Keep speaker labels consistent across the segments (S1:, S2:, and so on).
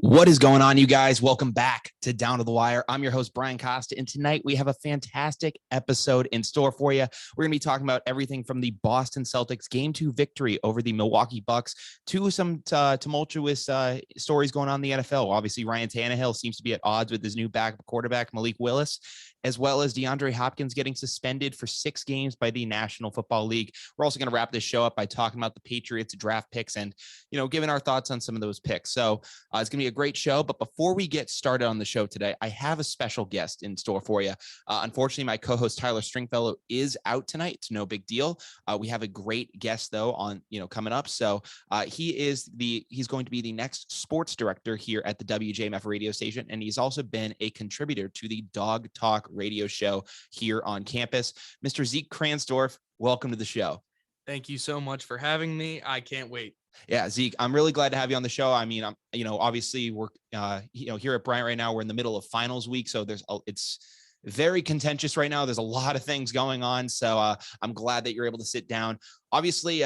S1: What is going on, you guys? Welcome back to Down to the Wire. I'm your host, Brian Costa, and tonight we have a fantastic episode in store for you. We're going to be talking about everything from the Boston Celtics Game 2 victory over the Milwaukee Bucks to some tumultuous stories going on in the NFL. Obviously, Ryan Tannehill seems to be at odds with his new backup quarterback, Malik Willis, as well as DeAndre Hopkins getting suspended for 6 games by the National Football League. We're also going to wrap this show up by talking about the Patriots draft picks and, giving our thoughts on some of those picks. So it's going to be a great show. But before we get started on the show today, I have a special guest in store for you. Unfortunately, my co-host Tyler Stringfellow is out tonight. It's no big deal. We have a great guest though on, coming up. So he's going to be the next sports director here at the WJMF radio station. And he's also been a contributor to the Dog Talk radio show here on campus. Mr. Zeke Kransdrof, welcome to the show.
S2: Thank you so much for having me. I can't wait.
S1: Yeah, Zeke, I'm really glad to have you on the show. I mean, obviously we're, here at Bryant right now, we're in the middle of finals week. So it's very contentious right now. There's a lot of things going on. So I'm glad that you're able to sit down. Obviously,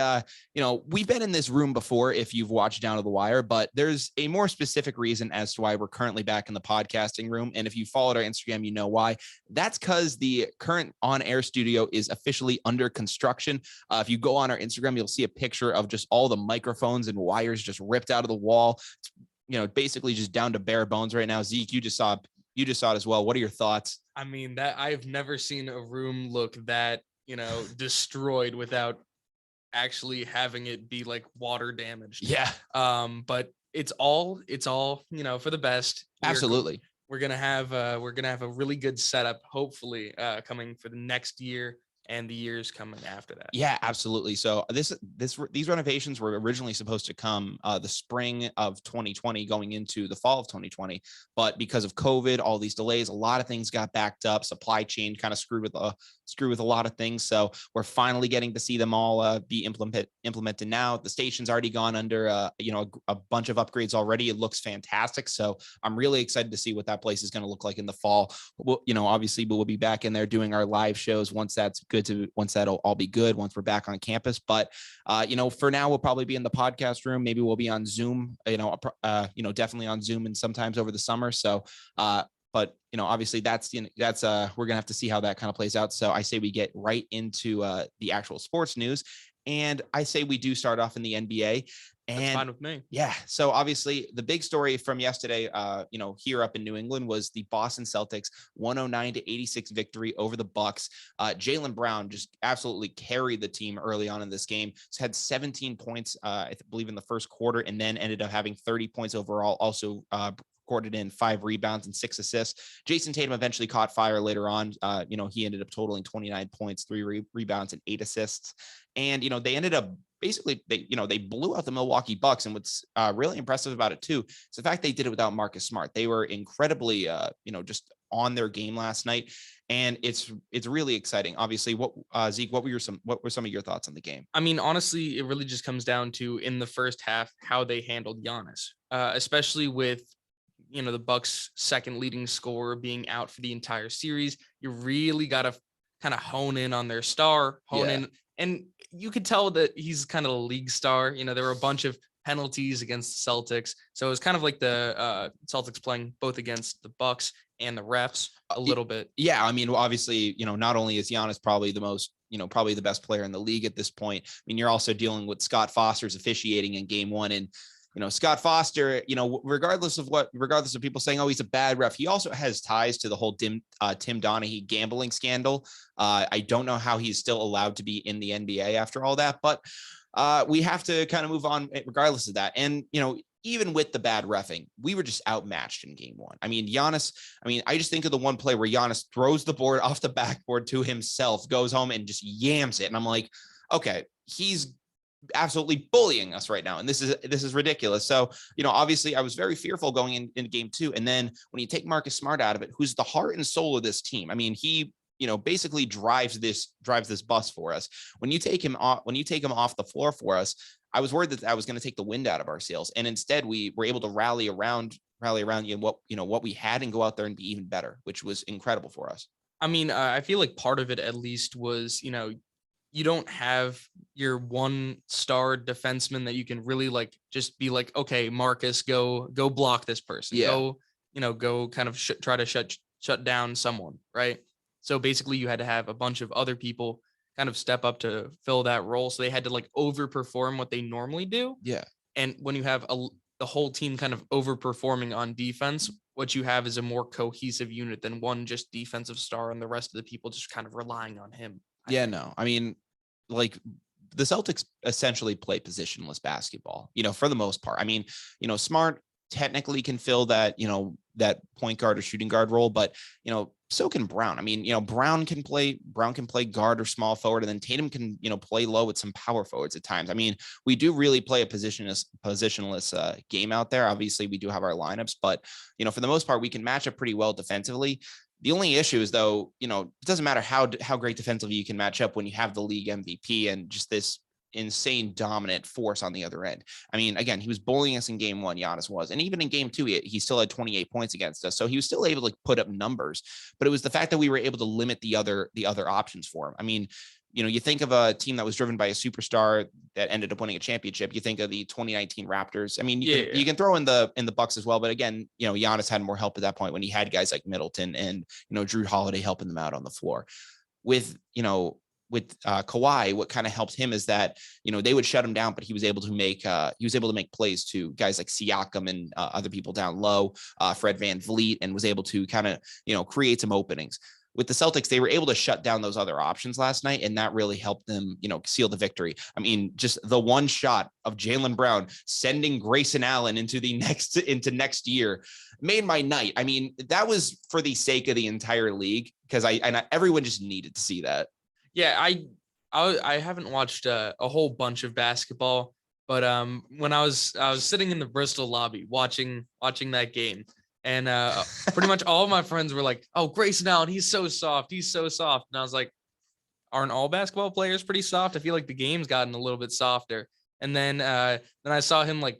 S1: we've been in this room before if you've watched Down to the Wire, but there's a more specific reason as to why we're currently back in the podcasting room. And if you followed our Instagram, you know why. That's because the current on-air studio is officially under construction. If you go on our Instagram, you'll see a picture of just all the microphones and wires just ripped out of the wall. It's, basically just down to bare bones right now. Zeke, you just saw it as well. What are your thoughts?
S2: I mean, that I've never seen a room look that, destroyed without actually having it be like water damaged.
S1: Yeah.
S2: But it's all, for the best.
S1: Absolutely.
S2: We're going to have a really good setup, hopefully, coming for the next year and the years coming after that.
S1: Yeah, absolutely. So these renovations were originally supposed to come the spring of 2020 going into the fall of 2020. But because of COVID, all these delays, a lot of things got backed up. Supply chain kind of screwed with a lot of things. So we're finally getting to see them all be implemented now. The station's already gone under, a bunch of upgrades already. It looks fantastic. So I'm really excited to see what that place is going to look like in the fall. Obviously we'll be back in there doing our live shows once that'll all be good, once we're back on campus. But, for now, we'll probably be in the podcast room. Maybe we'll be on Zoom, definitely on Zoom and sometimes over the summer. So, but obviously that's we're going to have to see how that kind of plays out. So I say we get right into the actual sports news. And I say we do start off in the NBA. And
S2: that's fine with me.
S1: Yeah. So obviously the big story from yesterday, here up in New England was the Boston Celtics 109-86 victory over the Bucks. Jaylen Brown just absolutely carried the team early on in this game. He's had 17 points, I believe in the first quarter, and then ended up having 30 points overall. Also, recorded in 5 rebounds and 6 assists. Jason Tatum eventually caught fire later on. He ended up totaling 29 points, 3 rebounds and 8 assists. And, they ended up basically, they blew out the Milwaukee Bucks. And what's really impressive about it too, is the fact they did it without Marcus Smart. They were incredibly, just on their game last night. And it's really exciting. Obviously, Zeke, what were some of your thoughts on the game?
S2: I mean, honestly, it really just comes down to in the first half, how they handled Giannis, especially with, the Bucks' second leading scorer being out for the entire series. You really got to kind of hone in on their star, in. And you could tell that he's kind of a league star. There were a bunch of penalties against the Celtics. So it was kind of like the Celtics playing both against the Bucks and the refs a little bit.
S1: Yeah. I mean, obviously, not only is Giannis probably the most, probably the best player in the league at this point. I mean, you're also dealing with Scott Foster's officiating in game 1. And, Scott Foster, regardless of people saying, oh, he's a bad ref, he also has ties to the whole Tim Donaghy gambling scandal. I don't know how he's still allowed to be in the NBA after all that, but we have to kind of move on regardless of that. And, even with the bad reffing, we were just outmatched in game 1. I mean, Giannis, I just think of the one play where Giannis throws the board off the backboard to himself, goes home and just yams it. And I'm like, okay, he's absolutely bullying us right now. And this is ridiculous. So, obviously I was very fearful going in game 2. And then when you take Marcus Smart out of it, who's the heart and soul of this team. I mean, he, basically drives this bus for us. When you take him off the floor for us, I was worried that I was going to take the wind out of our sails. And instead we were able to rally around what we had and go out there and be even better, which was incredible for us.
S2: I mean, I feel like part of it at least was, you don't have your one star defenseman that you can really like just be like, okay, Marcus, go block this person.
S1: Yeah.
S2: Go kind of try to shut down someone, right? So basically you had to have a bunch of other people kind of step up to fill that role. So they had to like overperform what they normally do.
S1: Yeah.
S2: And when you have the whole team kind of overperforming on defense, what you have is a more cohesive unit than one just defensive star and the rest of the people just kind of relying on him.
S1: No, I mean, like the Celtics essentially play positionless basketball, for the most part. I mean, Smart technically can fill that, that point guard or shooting guard role, but, so can Brown. I mean, Brown can play guard or small forward, and then Tatum can, play low with some power forwards at times. I mean, we do really play a positionless game out there. Obviously we do have our lineups, but, for the most part, we can match up pretty well defensively. The only issue is, though, it doesn't matter how great defensively you can match up when you have the league MVP and just this insane dominant force on the other end. I mean, again, he was bullying us in game 1, Giannis was, and even in game 2, he still had 28 points against us. So he was still able to put up numbers, but it was the fact that we were able to limit the other options for him. I mean, you think of a team that was driven by a superstar that ended up winning a championship. You think of the 2019 Raptors. I mean, you can throw in the Bucks as well, but again, Giannis had more help at that point when he had guys like Middleton and, Drew Holiday helping them out on the floor. With Kawhi, what kind of helped him is that, they would shut him down, but he was able to make plays to guys like Siakam and other people down low, Fred VanVleet, and was able to kind of, create some openings. With the Celtics, they were able to shut down those other options last night, and that really helped them, seal the victory. I mean, just the one shot of Jaylen Brown sending Grayson Allen into next year made my night. I mean, that was for the sake of the entire league, because everyone just needed to see that.
S2: Yeah, I haven't watched a whole bunch of basketball, but when I was sitting in the Bristol lobby watching that game, and pretty much all of my friends were like, "Oh, Grayson Allen, he's so soft, and I was like, "Aren't all basketball players pretty soft? I feel like the game's gotten a little bit softer." And then I saw him like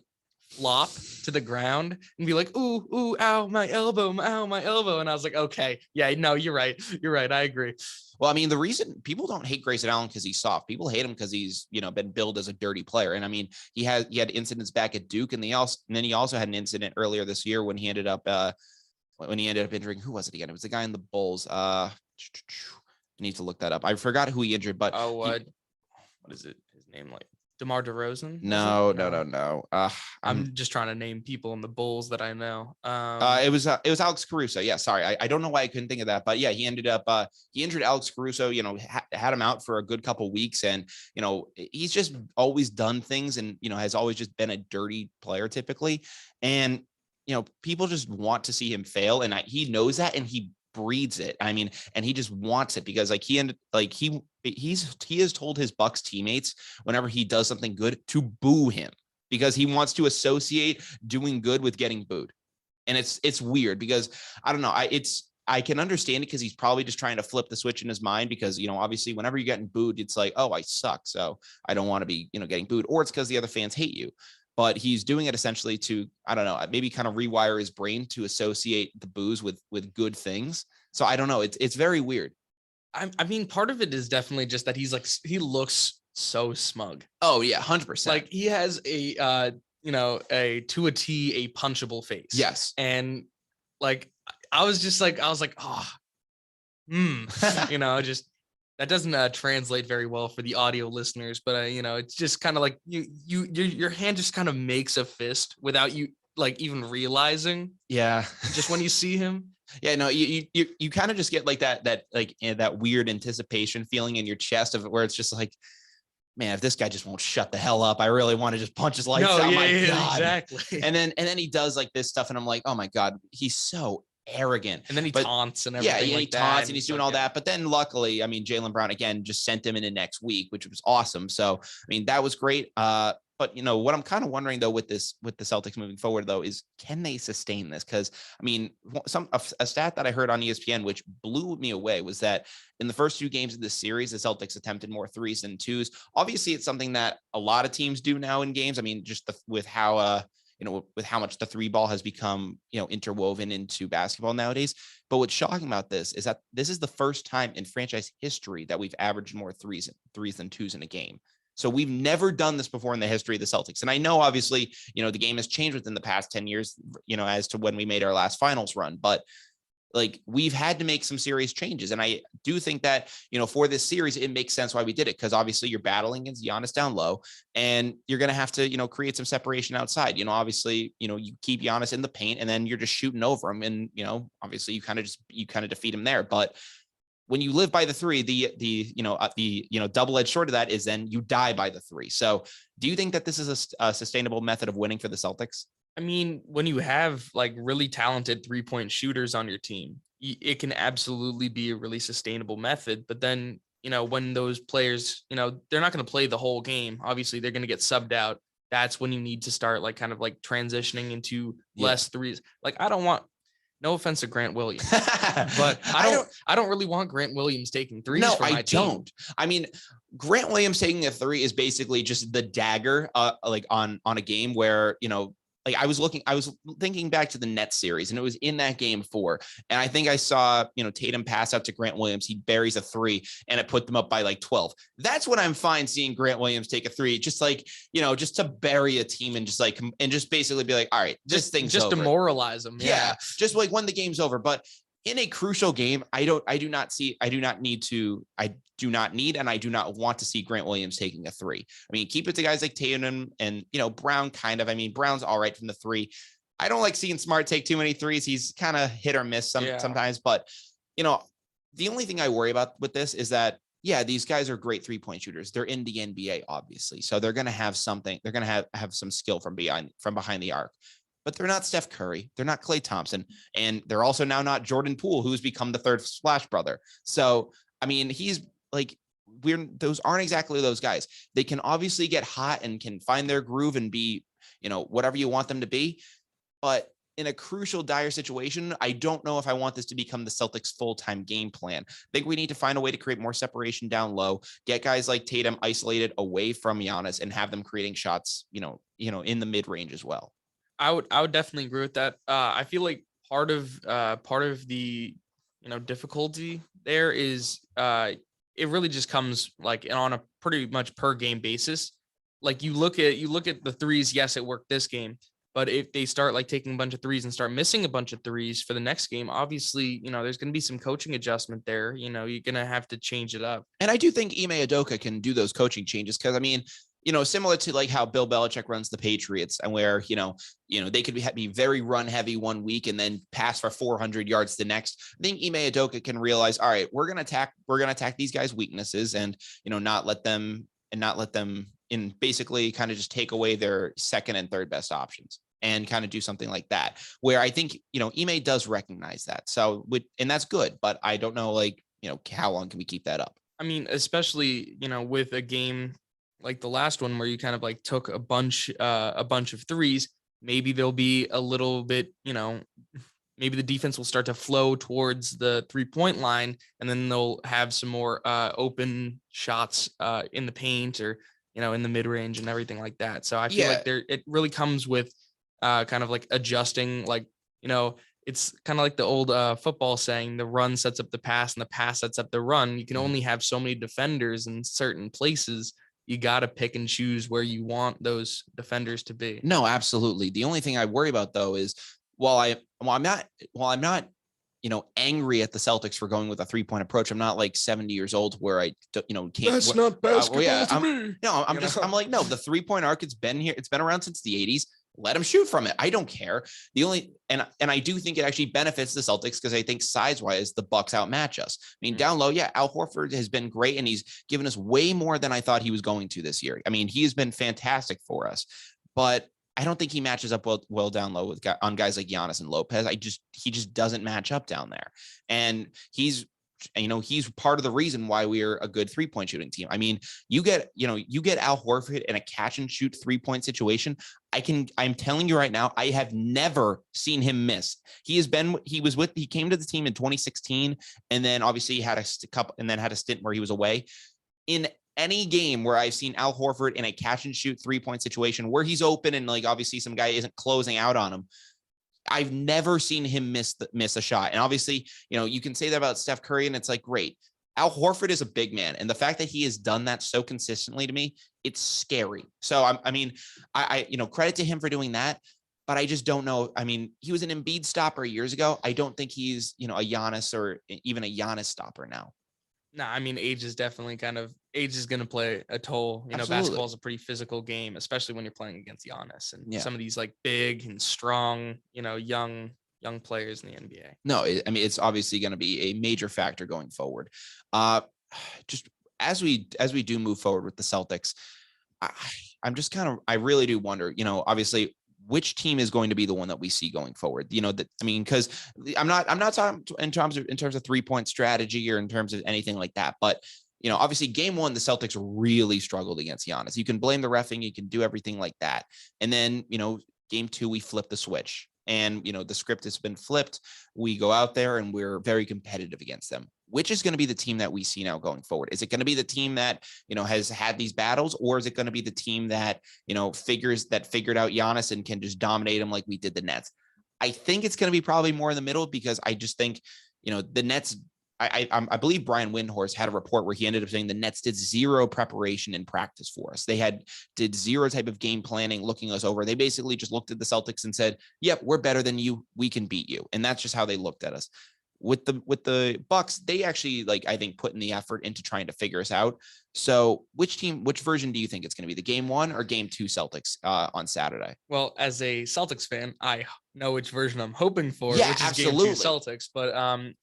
S2: flop to the ground and be like, "Ooh, ow, my elbow, and I was like, "Okay, yeah, no, you're right, I agree."
S1: Well, I mean, the reason people don't hate Grayson Allen because he's soft. People hate him because he's, been billed as a dirty player. And I mean, he had incidents back at Duke, and then he also had an incident earlier this year when he ended up injuring, who was it again? It was the guy in the Bulls. I need to look that up. I forgot who he injured, but
S2: what is it? His name, like DeMar DeRozan?
S1: No.
S2: I'm just trying to name people in the Bulls that I know.
S1: It was Alex Caruso. Yeah, sorry, I don't know why I couldn't think of that, but yeah, he ended up he injured Alex Caruso. Had him out for a good couple weeks, and he's just always done things, and has always just been a dirty player typically, and people just want to see him fail, and he knows that, and he breeds it. I mean, and he just wants it because he has told his Bucks teammates whenever he does something good to boo him, because he wants to associate doing good with getting booed. And it's weird because I don't know. I can understand it because he's probably just trying to flip the switch in his mind, because, obviously whenever you're getting booed, it's like, oh, I suck, so I don't want to be, getting booed, or it's because the other fans hate you. But he's doing it essentially to, I don't know, maybe kind of rewire his brain to associate the boos with good things. So I don't know. It's very weird.
S2: I mean, part of it is definitely just that he looks so smug.
S1: Oh yeah, 100%.
S2: Like he has a to a T, a punchable face.
S1: Yes.
S2: And like, I was like, oh, just that doesn't translate very well for the audio listeners, but it's just kind of like your hand just kind of makes a fist without you like even realizing.
S1: Yeah.
S2: Just when you see him.
S1: Yeah, no, you kind of just get like that weird anticipation feeling in your chest of it, where it's just like, man, if this guy just won't shut the hell up, I really want to just punch his lights out. God.
S2: Exactly.
S1: And then he does like this stuff, and I'm like, oh my God, he's so arrogant.
S2: And then he taunts and everything.
S1: Yeah, he taunts and he's doing all that. But then luckily, I mean, Jaylen Brown again just sent him into next week, which was awesome. So I mean, that was great. But what I'm kind of wondering though with the Celtics moving forward though is, can they sustain this? Because I mean, a stat that I heard on ESPN which blew me away was that in the first 2 games of this series, the Celtics attempted more 3s than 2s. Obviously, it's something that a lot of teams do now in games. I mean, just with how with how much the three ball has become, interwoven into basketball nowadays. But what's shocking about this is that this is the first time in franchise history that we've averaged more threes than twos in a game. So we've never done this before in the history of the Celtics. And I know, obviously, the game has changed within the past 10 years, as to when we made our last finals run, but like we've had to make some serious changes. And I do think that, for this series, it makes sense why we did it. Cause obviously you're battling against Giannis down low and you're going to have to, create some separation outside, obviously, you keep Giannis in the paint and then you're just shooting over him. And, obviously you kind of defeat him there. But when you live by the three, the double-edged sword of that is then you die by the three. So do you think that this is a sustainable method of winning for the Celtics?
S2: I mean, when you have like really talented 3-point shooters on your team, it can absolutely be a really sustainable method. But then, when those players, they're not going to play the whole game. Obviously, they're going to get subbed out. That's when you need to start like kind of like transitioning into less threes. Like no offense to Grant Williams, but I don't really want Grant Williams taking threes. No, I don't.
S1: I mean, Grant Williams taking a three is basically just the dagger, like on a game where, like I was thinking back to the Nets series and it was in that game 4. And I think I saw, Tatum pass out to Grant Williams. He buries a 3 and it put them up by like 12. That's what I'm fine seeing Grant Williams take a 3, just like, just to bury a team and just like, and just basically be like, all right, this thing's
S2: just
S1: over.
S2: Demoralize them.
S1: Yeah. Just like when the game's over. But in a crucial game, I do not need, and I do not want to see Grant Williams taking a 3. I mean, keep it to guys like Tatum and, Brown kind of, I mean, Brown's all right from the 3. I don't like seeing Smart take too many threes. He's kind of hit or miss sometimes, but the only thing I worry about with this is that, these guys are great 3-point shooters. They're in the NBA, obviously. So they're going to have something, they're going to have some skill from behind the arc. But they're not Steph Curry. They're not Klay Thompson. And they're also now not Jordan Poole, who's become the third Splash brother. So, I mean, he's like, those aren't exactly those guys. They can obviously get hot and can find their groove and be, whatever you want them to be. But in a crucial, dire situation, I don't know if I want this to become the Celtics' full-time game plan. I think we need to find a way to create more separation down low, get guys like Tatum isolated away from Giannis and have them creating shots, in the mid-range as well.
S2: I would definitely agree with that. I feel like part of the difficulty there is it really just comes like on a pretty much per game basis. Like you look at the threes. Yes, it worked this game, but if they start like taking a bunch of threes and start missing a bunch of threes for the next game, obviously there's going to be some coaching adjustment there. You're going to have to change it up.
S1: And I do think Ime Udoka can do those coaching changes because I mean, similar to like how Bill Belichick runs the Patriots and where, they could be very run heavy one week and then pass for 400 yards the next. I think Ime Udoka can realize, all right, we're going to attack these guys' weaknesses and, not let them in basically kind of just take away their second and third best options and kind of do something like that where I think, Ime does recognize that. So and that's good, but I don't know, like, how long can we keep that up?
S2: I mean, especially, with a game like the last one where you kind of like took a bunch of threes, maybe there'll be a little bit, maybe the defense will start to flow towards the 3-point line and then they'll have some more open shots in the paint or, in the mid range and everything like that. So I feel like it really comes with kind of like adjusting, like, it's kind of like the old football saying, the run sets up the pass and the pass sets up the run. You can only have so many defenders in certain places. You got to pick and choose where you want those defenders to be.
S1: No, absolutely. The only thing I worry about though is while I'm not, angry at the Celtics for going with a 3-point approach. I'm not like 70 years old where I, can't.
S2: That's not basketball to me.
S1: No, I'm like, no, the 3-point arc, it's been here. It's been around since the 80s. Let him shoot from it. I don't care. And I do think it actually benefits the Celtics because I think size-wise, the Bucks outmatch us. I mean, down low, Al Horford has been great, and he's given us way more than I thought he was going to this year. I mean, he has been fantastic for us, but I don't think he matches up well down low on guys like Giannis and Lopez. He just doesn't match up down there, and he's part of the reason why we are a good 3-point shooting team. I mean, you get Al Horford in a catch and shoot 3-point situation. I'm telling you right now, I have never seen him miss. He came to the team in 2016 and then obviously had a stint where he was away. In any game where I've seen Al Horford in a catch and shoot 3-point situation where he's open and like obviously some guy isn't closing out on him, I've never seen him miss a shot. And obviously, you can say that about Steph Curry and it's like, great. Al Horford is a big man. And the fact that he has done that so consistently to me, it's scary. So I credit to him for doing that, but I just don't know. I mean, he was an Embiid stopper years ago. I don't think he's, a Giannis or even a Giannis stopper now.
S2: No, I mean, age is going to play a toll. Basketball is a pretty physical game, especially when you're playing against Giannis and some of these like big and strong, young players in the NBA.
S1: No, it's obviously going to be a major factor going forward. Just as we do move forward with the Celtics, I really do wonder, obviously which team is going to be the one that we see going forward, because I'm not talking in terms of 3-point strategy or in terms of anything like that, but obviously game one, the Celtics really struggled against Giannis. You can blame the reffing, you can do everything like that. And then, game two, we flip the switch and, the script has been flipped. We go out there and we're very competitive against them. Which is going to be the team that we see now going forward? Is it going to be the team that, has had these battles, or is it going to be the team that, figured out Giannis and can just dominate him like we did the Nets? I think it's going to be probably more in the middle because I just think, the Nets, I believe Brian Windhorst had a report where he ended up saying the Nets did zero preparation in practice for us. They did zero type of game planning, looking us over. They basically just looked at the Celtics and said, yep, we're better than you. We can beat you. And that's just how they looked at us. With the Bucks, they actually I think put in the effort into trying to figure us out. So which version do you think it's going to be, the game one or game two Celtics on Saturday?
S2: Well, as a Celtics fan, I know which version I'm hoping for,
S1: yeah,
S2: which is
S1: absolutely.
S2: Game two Celtics. But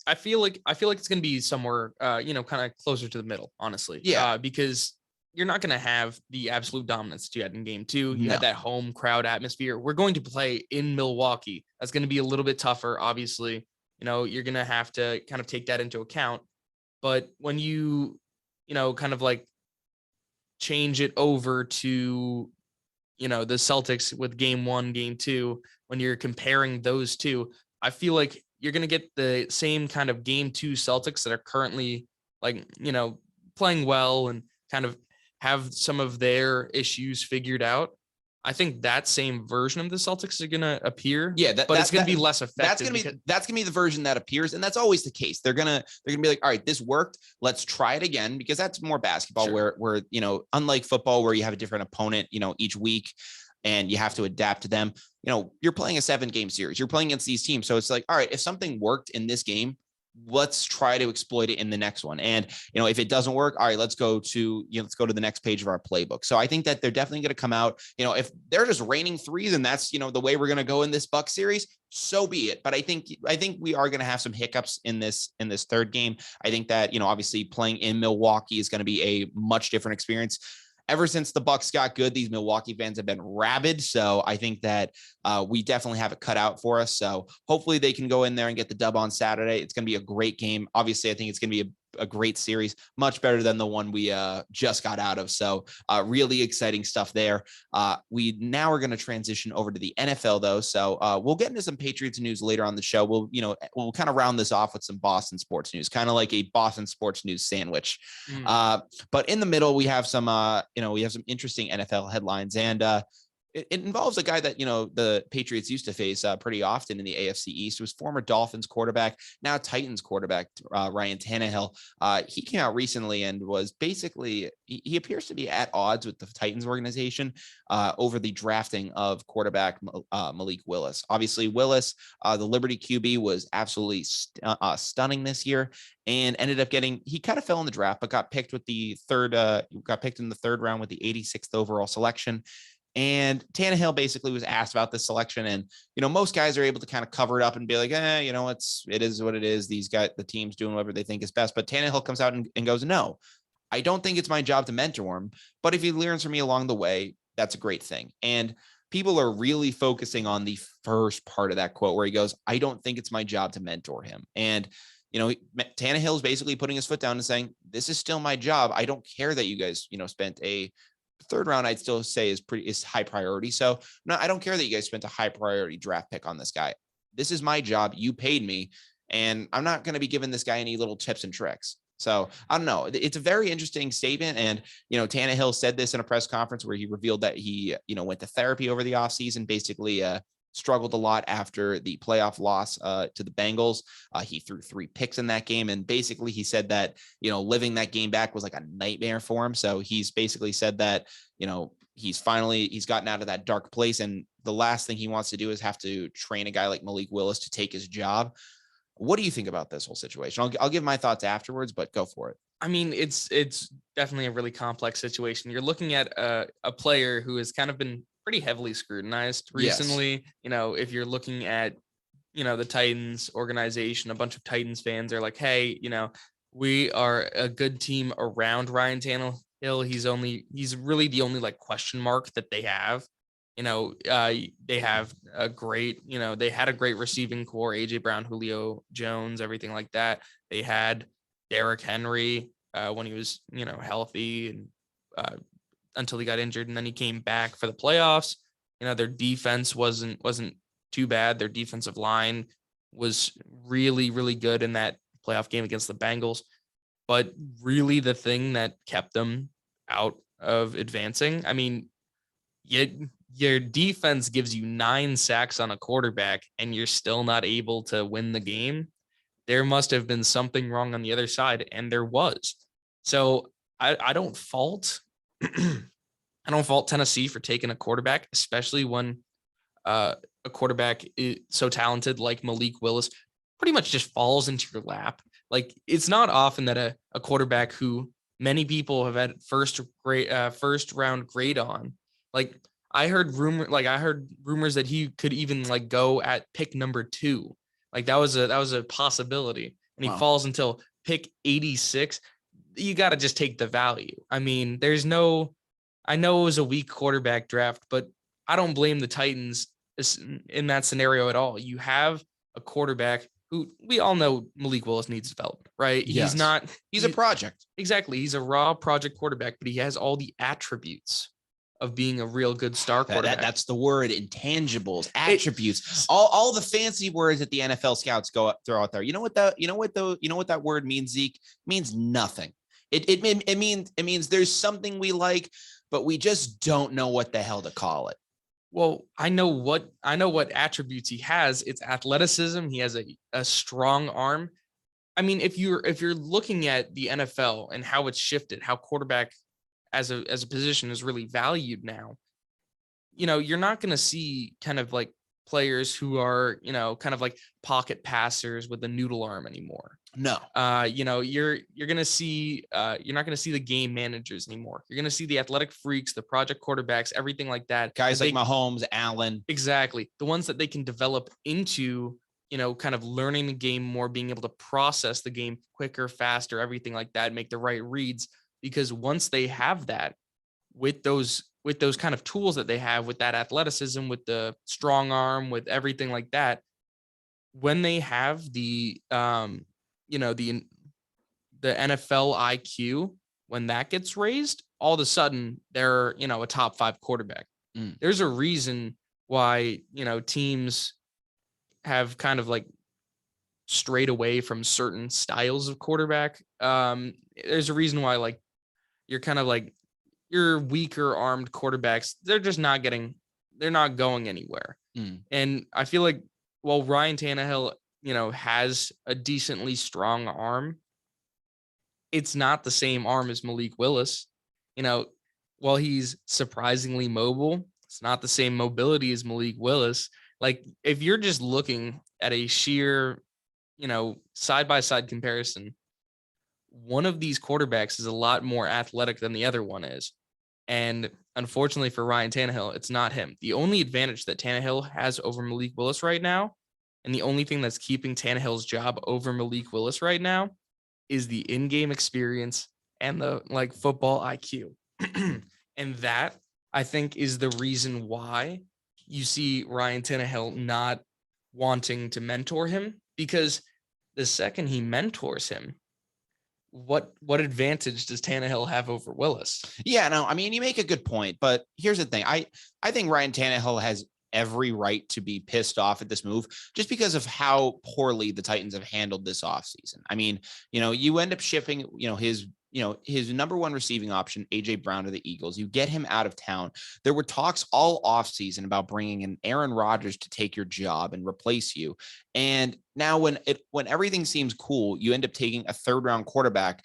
S2: I feel like it's going to be somewhere kind of closer to the middle, honestly.
S1: Yeah,
S2: because you're not going to have the absolute dominance that you had in game two. You had that home crowd atmosphere. We're going to play in Milwaukee. That's going to be a little bit tougher, obviously. You're going to have to kind of take that into account. But when you, kind of like change it over to, the Celtics with game one, game two, when you're comparing those two, I feel like you're going to get the same kind of game two Celtics that are currently playing well and kind of have some of their issues figured out. I think that same version of the Celtics are going to appear.
S1: Yeah,
S2: but it's going to be less effective.
S1: That's going to be the version that appears, and that's always the case. They're going to be like, all right, this worked. Let's try it again, because that's more basketball,
S2: sure.
S1: where unlike football, where you have a different opponent, each week, and you have to adapt to them. You're playing a 7-game series. You're playing against these teams, so it's like, all right, if something worked in this game, let's try to exploit it in the next one. And, if it doesn't work, all right, let's go to the next page of our playbook. So I think that they're definitely going to come out, if they're just raining threes and that's, the way we're going to go in this Bucks series, so be it. But I think we are going to have some hiccups in this third game. I think that, obviously playing in Milwaukee is going to be a much different experience. Ever since the Bucks got good, these Milwaukee fans have been rabid. So I think that we definitely have it cut out for us. So hopefully they can go in there and get the dub on Saturday. It's going to be a great game. Obviously, I think it's going to be a great series, much better than the one we just got out of. So really exciting stuff there. We now are going to transition over to the NFL though. So we'll get into some Patriots news later on the show. We'll kind of round this off with some Boston sports news, kind of like a Boston sports news sandwich. But in the middle, we have some interesting NFL headlines, and it involves a guy that, the Patriots used to face pretty often in the AFC East. It was former Dolphins quarterback, now Titans quarterback, Ryan Tannehill. He came out recently and was basically, he appears to be at odds with the Titans organization over the drafting of quarterback Malik Willis. Obviously, Willis, the Liberty QB, was absolutely stunning this year and ended up he kind of fell in the draft, but got picked in the third round with the 86th overall selection. And Tannehill basically was asked about this selection. And, most guys are able to kind of cover it up and be like, it is what it is. These guys, the team's doing whatever they think is best. But Tannehill comes out and goes, no, I don't think it's my job to mentor him. But if he learns from me along the way, that's a great thing. And people are really focusing on the first part of that quote where he goes, I don't think it's my job to mentor him. And, Tannehill is basically putting his foot down and saying, this is still my job. I don't care that you guys, spent a third round. I'd still say is high priority. So no, I don't care that you guys spent a high priority draft pick on this guy. This is my job. You paid me, and I'm not going to be giving this guy any little tips and tricks. So I don't know. It's a very interesting statement. And, Tannehill said this in a press conference where he revealed that he, went to therapy over the offseason, basically struggled a lot after the playoff loss to the Bengals. He threw 3 picks in that game. And basically he said that, living that game back was like a nightmare for him. So he's basically said that, he's gotten out of that dark place. And the last thing he wants to do is have to train a guy like Malik Willis to take his job. What do you think about this whole situation? I'll give my thoughts afterwards, but go for it.
S2: I mean, it's definitely a really complex situation. You're looking at a player who has kind of been pretty heavily scrutinized recently. Yes. If you're looking at, the Titans organization, a bunch of Titans fans are like, hey, we are a good team around Ryan Tannehill. He's really the only like question mark that they have. They have a great, they had a great receiving core, AJ Brown, Julio Jones, everything like that. They had Derrick Henry when he was, healthy and until he got injured, and then he came back for the playoffs. Their defense wasn't too bad. Their defensive line was really, really good in that playoff game against the Bengals. But really the thing that kept them out of advancing, I mean, your defense gives you 9 sacks on a quarterback and you're still not able to win the game. There must have been something wrong on the other side, and there was. So I don't fault Tennessee for taking a quarterback, especially when a quarterback is so talented like Malik Willis pretty much just falls into your lap. Like, it's not often that a quarterback who many people have had first round grade on, like, I heard rumors that he could even like go at pick number 2. Like that was a possibility. And he falls until pick 86. You got to just take the value. I mean, I know it was a weak quarterback draft, but I don't blame the Titans in that scenario at all. You have a quarterback who we all know Malik Willis needs development, right?
S1: Yes. He's a project.
S2: Exactly. He's a raw project quarterback, but he has all the attributes of being a real good star quarterback.
S1: That's the word: intangibles, attributes, all the fancy words that the NFL scouts throw out there. You know what that word means, Zeke? It means nothing. It means there's something we like, but we just don't know what the hell to call it.
S2: Well, I know what attributes he has. It's athleticism. He has a strong arm. I mean, if you're looking at the NFL and how it's shifted, how quarterback as a position is really valued now, you're not going to see kind of like players who are, kind of like pocket passers with a noodle arm anymore.
S1: No.
S2: You're going to see, you're not going to see the game managers anymore. You're going to see the athletic freaks, the project quarterbacks, everything like that.
S1: Guys like Mahomes, Allen.
S2: Exactly. The ones that they can develop into, kind of learning the game more, being able to process the game quicker, faster, everything like that, make the right reads. Because once they have that, with those kind of tools that they have, with that athleticism, with the strong arm, with everything like that, when they have the NFL IQ, when that gets raised, all of a sudden they're, a top 5 quarterback. There's a reason why, teams have kind of like strayed away from certain styles of quarterback. There's a reason why, like, you're kind of like your weaker armed quarterbacks, they're not going anywhere. And I feel like while Ryan Tannehill, has a decently strong arm, it's not the same arm as Malik Willis. While he's surprisingly mobile, it's not the same mobility as Malik Willis. Like, if you're just looking at a sheer, side-by-side comparison, one of these quarterbacks is a lot more athletic than the other one is. And unfortunately for Ryan Tannehill, it's not him. The only advantage that Tannehill has over Malik Willis right now, and the only thing that's keeping Tannehill's job over Malik Willis right now, is the in-game experience and the football IQ. And that, I think, is the reason why you see Ryan Tannehill not wanting to mentor him, because the second he mentors him, what advantage does Tannehill have over Willis?
S1: Yeah, no, I mean, you make a good point, but here's the thing. I think Ryan Tannehill has every right to be pissed off at this move just because of how poorly the Titans have handled this offseason. I mean, you end up shipping, his number one receiving option, AJ Brown, to the Eagles. You get him out of town. There were talks all offseason about bringing in Aaron Rodgers to take your job and replace you. And now when everything seems cool, you end up taking a third-round quarterback.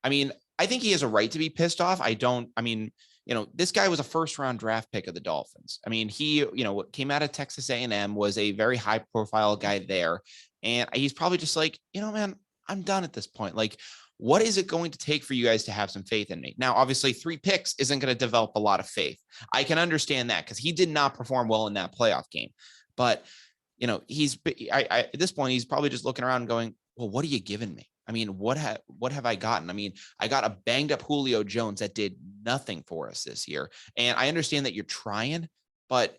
S1: I mean, I think he has a right to be pissed off. This guy was a first-round draft pick of the Dolphins. I mean, he, came out of Texas A&M, was a very high-profile guy there. And he's probably just like, man, I'm done at this point. Like, what is it going to take for you guys to have some faith in me? Now, obviously, 3 picks isn't going to develop a lot of faith. I can understand that because he did not perform well in that playoff game. But, at this point, he's probably just looking around and going, well, what are you giving me? I mean, what have I gotten? I mean, I got a banged up Julio Jones that did nothing for us this year. And I understand that you're trying, but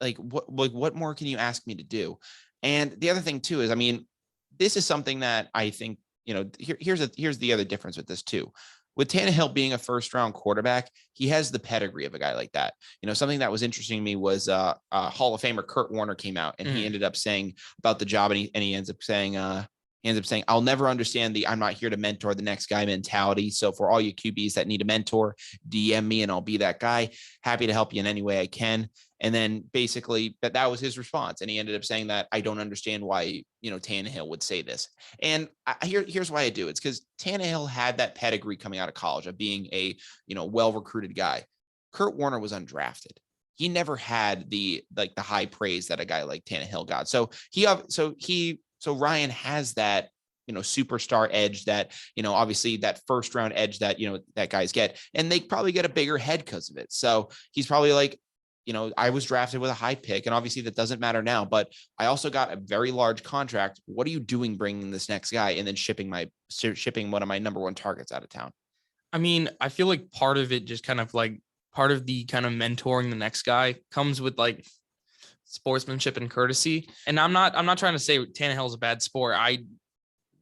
S1: what more can you ask me to do? And the other thing too is, I mean, this is something that I think, here's the other difference with this too. With Tannehill being a first-round quarterback, he has the pedigree of a guy like that. Something that was interesting to me was Hall of Famer Kurt Warner came out and he ended up saying about the job, and he ends up saying, I'll never understand the I'm not here to mentor the next guy mentality. So for all you QBs that need a mentor, DM me and I'll be that guy. Happy to help you in any way I can. And then basically that was his response. And he ended up saying that I don't understand why, Tannehill would say this. And here's why I do. It's because Tannehill had that pedigree coming out of college of being a, well-recruited guy. Kurt Warner was undrafted. He never had the high praise that a guy like Tannehill got. So Ryan has that, superstar edge that, obviously that first round edge that, that guys get, and they probably get a bigger head because of it. So he's probably like, I was drafted with a high pick, and obviously that doesn't matter now, but I also got a very large contract. What are you doing bringing this next guy and then shipping one of my number one targets out of town?
S2: I mean, I feel like part of it just kind of like part of the kind of mentoring the next guy comes with like sportsmanship and courtesy. And I'm not trying to say Tannehill's a bad sport.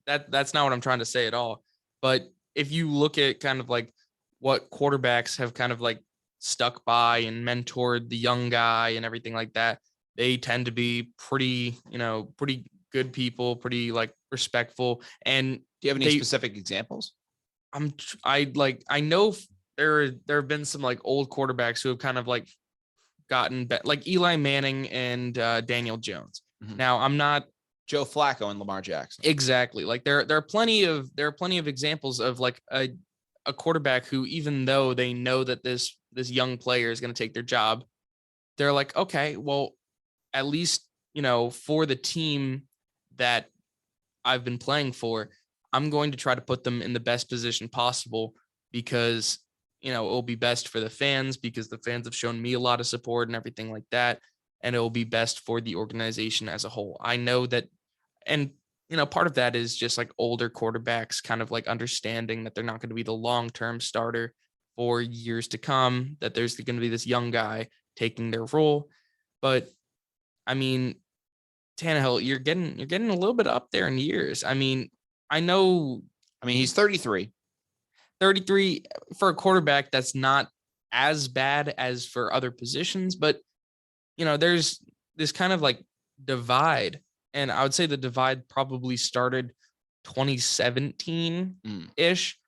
S2: That's not what I'm trying to say at all. But if you look at kind of like what quarterbacks have kind of like stuck by and mentored the young guy and everything like that, they tend to be pretty good people, pretty like respectful. And
S1: do you have any specific examples?
S2: I know there have been some like old quarterbacks who have kind of like gotten like Eli Manning and Daniel Jones. Mm-hmm. Now I'm not
S1: Joe Flacco and Lamar Jackson.
S2: Exactly. Like there are plenty of examples of like a quarterback who, even though they know that this young player is going to take their job, they're like, okay, well, at least, for the team that I've been playing for, I'm going to try to put them in the best position possible because, it will be best for the fans because the fans have shown me a lot of support and everything like that. And it will be best for the organization as a whole. I know that. And, part of that is just like older quarterbacks kind of like understanding that they're not going to be the long-term starter for years to come, that there's going to be this young guy taking their role. But I mean, Tannehill, you're getting a little bit up there in years. I mean,
S1: he's 33.
S2: 33 for a quarterback. That's not as bad as for other positions, but there's this kind of like divide. And I would say the divide probably started 2017-ish,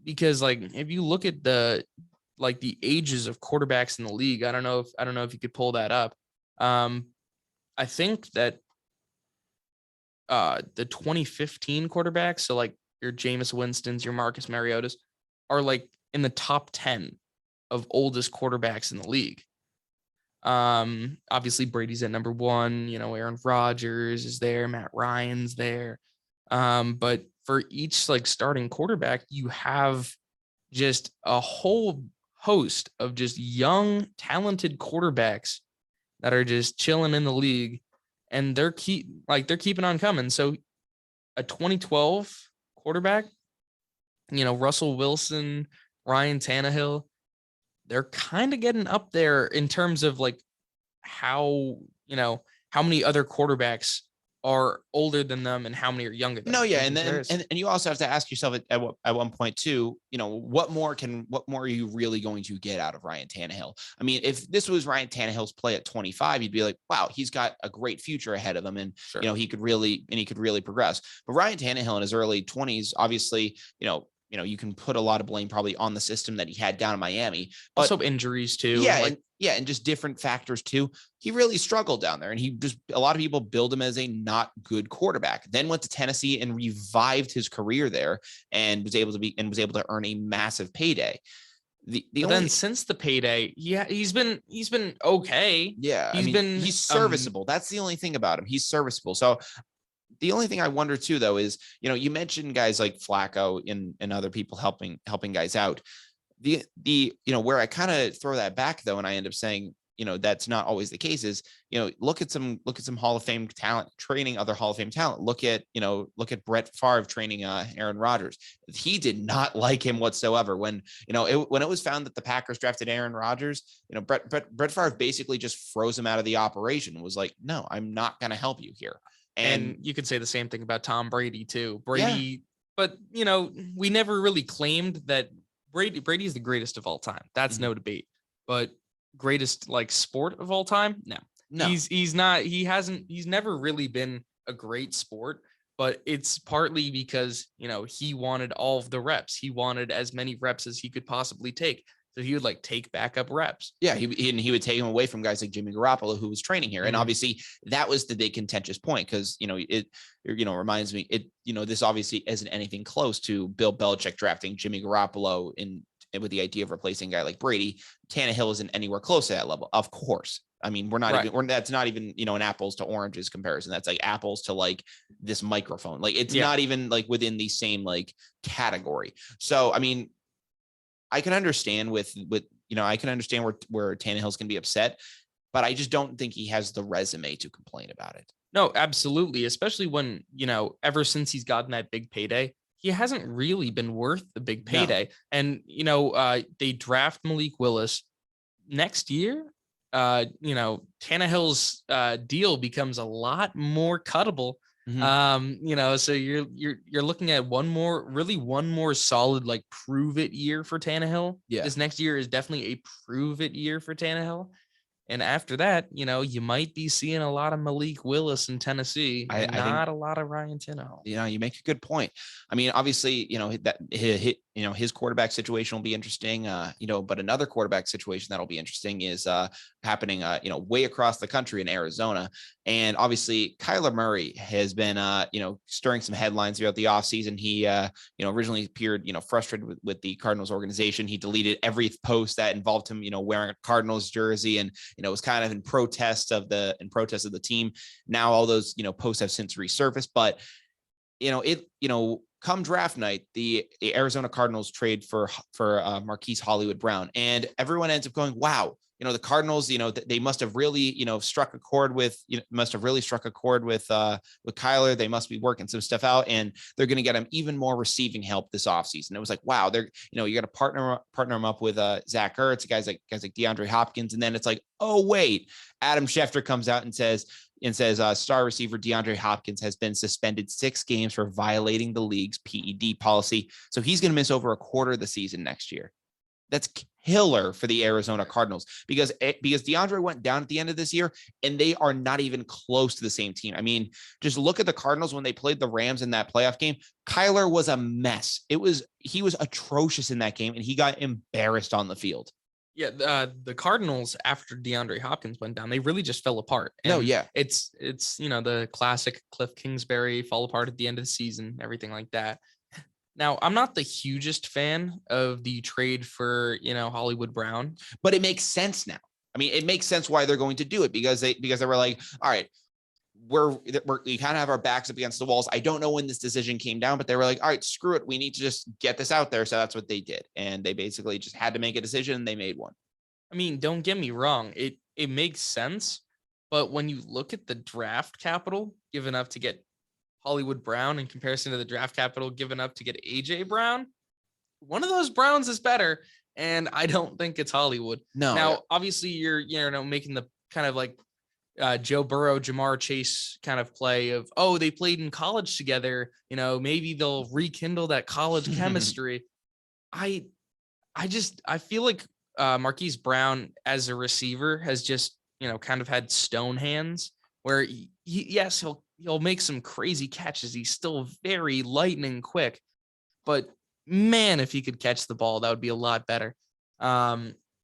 S2: because like if you look at the ages of quarterbacks in the league, I don't know if you could pull that up. I think that the 2015 quarterbacks, so like your Jameis Winstons, your Marcus Mariotas, are like in the top 10 of oldest quarterbacks in the league. Obviously Brady's at number 1, Aaron Rodgers is there, Matt Ryan's there. But for each like starting quarterback, you have just a whole host of just young, talented quarterbacks that are just chilling in the league, and they're keeping on coming. So a 2012 quarterback, Russell Wilson, Ryan Tannehill, they're kind of getting up there in terms of like how many other quarterbacks are older than them and how many are younger than
S1: No,
S2: them.
S1: yeah, and then and you also have to ask yourself at one point too, what more are you really going to get out of Ryan Tannehill? I mean, if this was Ryan Tannehill's play at 25, you'd be like, wow, he's got a great future ahead of him, and
S2: sure.
S1: he could really progress. But Ryan Tannehill in his early 20s, obviously, you can put a lot of blame probably on the system that he had down in Miami. But,
S2: also injuries too.
S1: Yeah, and just different factors too. He really struggled down there, and a lot of people build him as a not good quarterback. Then went to Tennessee and revived his career there, and was able to earn a massive payday.
S2: Then since the payday, he's been okay.
S1: Yeah, he's serviceable. That's the only thing about him. He's serviceable. So the only thing I wonder too, though, is, you mentioned guys like Flacco and other people helping guys out. Where I kind of throw that back though, and I end up saying, that's not always the case, is, look at some Hall of Fame talent training other Hall of Fame talent. Look at Brett Favre training Aaron Rodgers. He did not like him whatsoever. When it was found that the Packers drafted Aaron Rodgers, Brett Favre basically just froze him out of the operation. Was like, no, I'm not going to help you here.
S2: And you could say the same thing about Tom Brady too. Brady,
S1: yeah.
S2: But we never really claimed that Brady is the greatest of all time. That's no debate. But greatest sport of all time? No. He's not. He's never really been a great sport. But it's partly because he wanted all of the reps. He wanted as many reps as he could possibly take. So he would take backup reps. Yeah, he would take him away from guys like Jimmy Garoppolo, who was training here. And obviously that was the big contentious point, because, it reminds me, this obviously isn't anything close to Bill Belichick drafting Jimmy Garoppolo with the idea of replacing a guy like Brady. Tannehill isn't anywhere close to that level. Of course. I mean, that's not even, an apples to oranges comparison. That's like apples to this microphone. It's not even within the same category. So, I mean, I can understand where Tannehill's going to be upset, but I just don't think he has the resume to complain about it. No, absolutely. Especially when, ever since he's gotten that big payday, he hasn't really been worth the big payday. No. And, they draft Malik Willis next year. Tannehill's deal becomes a lot more cuttable. Mm-hmm. So you're looking at one more solid prove it year for Tannehill.
S1: Yeah.
S2: This next year is definitely a prove it year for Tannehill. And after that, you might be seeing a lot of Malik Willis in Tennessee, and not a lot of Ryan Tannehill.
S1: You make a good point. I mean, obviously, that his quarterback situation will be interesting. But another quarterback situation that'll be interesting is happening, way across the country in Arizona. And obviously, Kyler Murray has been, stirring some headlines throughout the offseason. He, originally appeared, frustrated with the Cardinals organization. He deleted every post that involved him, wearing a Cardinals jersey, and it was kind of in protest of the team. Now all those posts have since resurfaced, but come draft night, the Arizona Cardinals trade for Marquise Hollywood Brown, and everyone ends up going, wow, the Cardinals, they must have really, struck a chord with Kyler. They must be working some stuff out, and they're going to get him even more receiving help this offseason. It was like, wow, they're, you got to partner him up with Zach Ertz, guys like DeAndre Hopkins. And then it's like, oh, wait, Adam Schefter comes out and says, star receiver DeAndre Hopkins has been suspended 6 games for violating the league's PED policy. So he's going to miss over a quarter of the season next year. That's killer for the Arizona Cardinals, because DeAndre went down at the end of this year, and they are not even close to the same team. I mean, just look at the Cardinals when they played the Rams in that playoff game. Kyler was a mess. He was atrocious in that game, and he got embarrassed on the field.
S2: Yeah, the Cardinals, after DeAndre Hopkins went down, they really just fell apart.
S1: And
S2: it's the classic Cliff Kingsbury fall apart at the end of the season, everything like that. Now, I'm not the hugest fan of the trade for, Hollywood Brown,
S1: but it makes sense now. I mean, it makes sense why they're going to do it, because they were like, all right, we kind of have our backs up against the walls. I don't know when this decision came down, but they were like, all right, screw it. We need to just get this out there. So that's what they did. And they basically just had to make a decision, and they made one.
S2: I mean, don't get me wrong. It makes sense. But when you look at the draft capital given up to get Hollywood Brown in comparison to the draft capital given up to get AJ Brown, one of those Browns is better, and I don't think it's Hollywood.
S1: No.
S2: Now, obviously, you're making the kind of Joe Burrow, Jamar Chase kind of play of, oh, they played in college together. Maybe they'll rekindle that college chemistry. I feel like Marquise Brown as a receiver has just, kind of had stone hands where he'll make some crazy catches. He's still very lightning quick, but man, if he could catch the ball, that would be a lot better.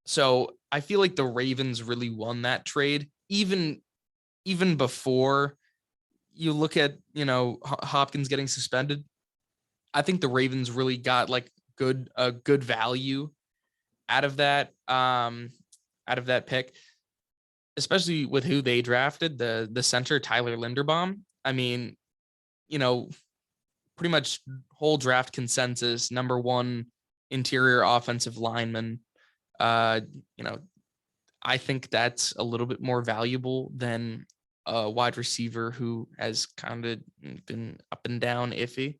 S2: So I feel like the Ravens really won that trade, even before you look at, Hopkins getting suspended. I think the Ravens really got like good value out of that pick, especially with who they drafted, the center Tyler Linderbaum. I mean, pretty much whole draft consensus, number one interior offensive lineman. I think that's a little bit more valuable than a wide receiver who has kind of been up and down iffy.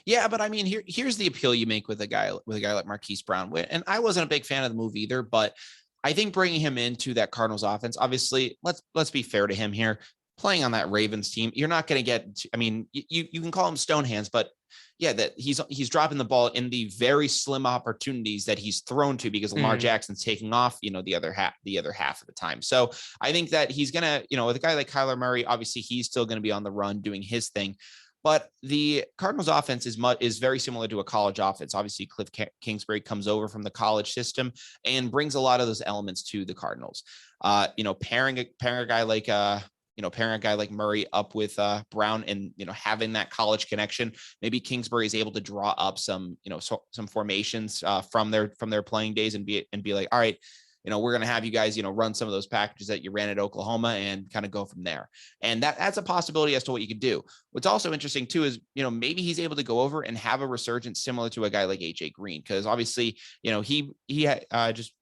S1: Yeah, but I mean, here's the appeal you make with a guy like Marquise Brown. And I wasn't a big fan of the move either, but I think bringing him into that Cardinals offense, obviously, let's be fair to him here. Playing on that Ravens team, you're not going to get. I mean, you can call him stone hands, but yeah, that he's dropping the ball in the very slim opportunities that he's thrown to because Lamar Jackson's taking off, the other half of the time. So I think that he's gonna, with a guy like Kyler Murray, obviously he's still going to be on the run doing his thing. But the Cardinals offense is very similar to a college offense. Obviously, Cliff Kingsbury comes over from the college system and brings a lot of those elements to the Cardinals. Pairing a guy like Murray up with Brown and, having that college connection, maybe Kingsbury is able to draw up some formations from their playing days and be like, all right, we're going to have you guys, run some of those packages that you ran at Oklahoma and kind of go from there. And that's a possibility as to what you could do. What's also interesting too is, maybe he's able to go over and have a resurgence similar to a guy like AJ Green. Cause obviously, he just,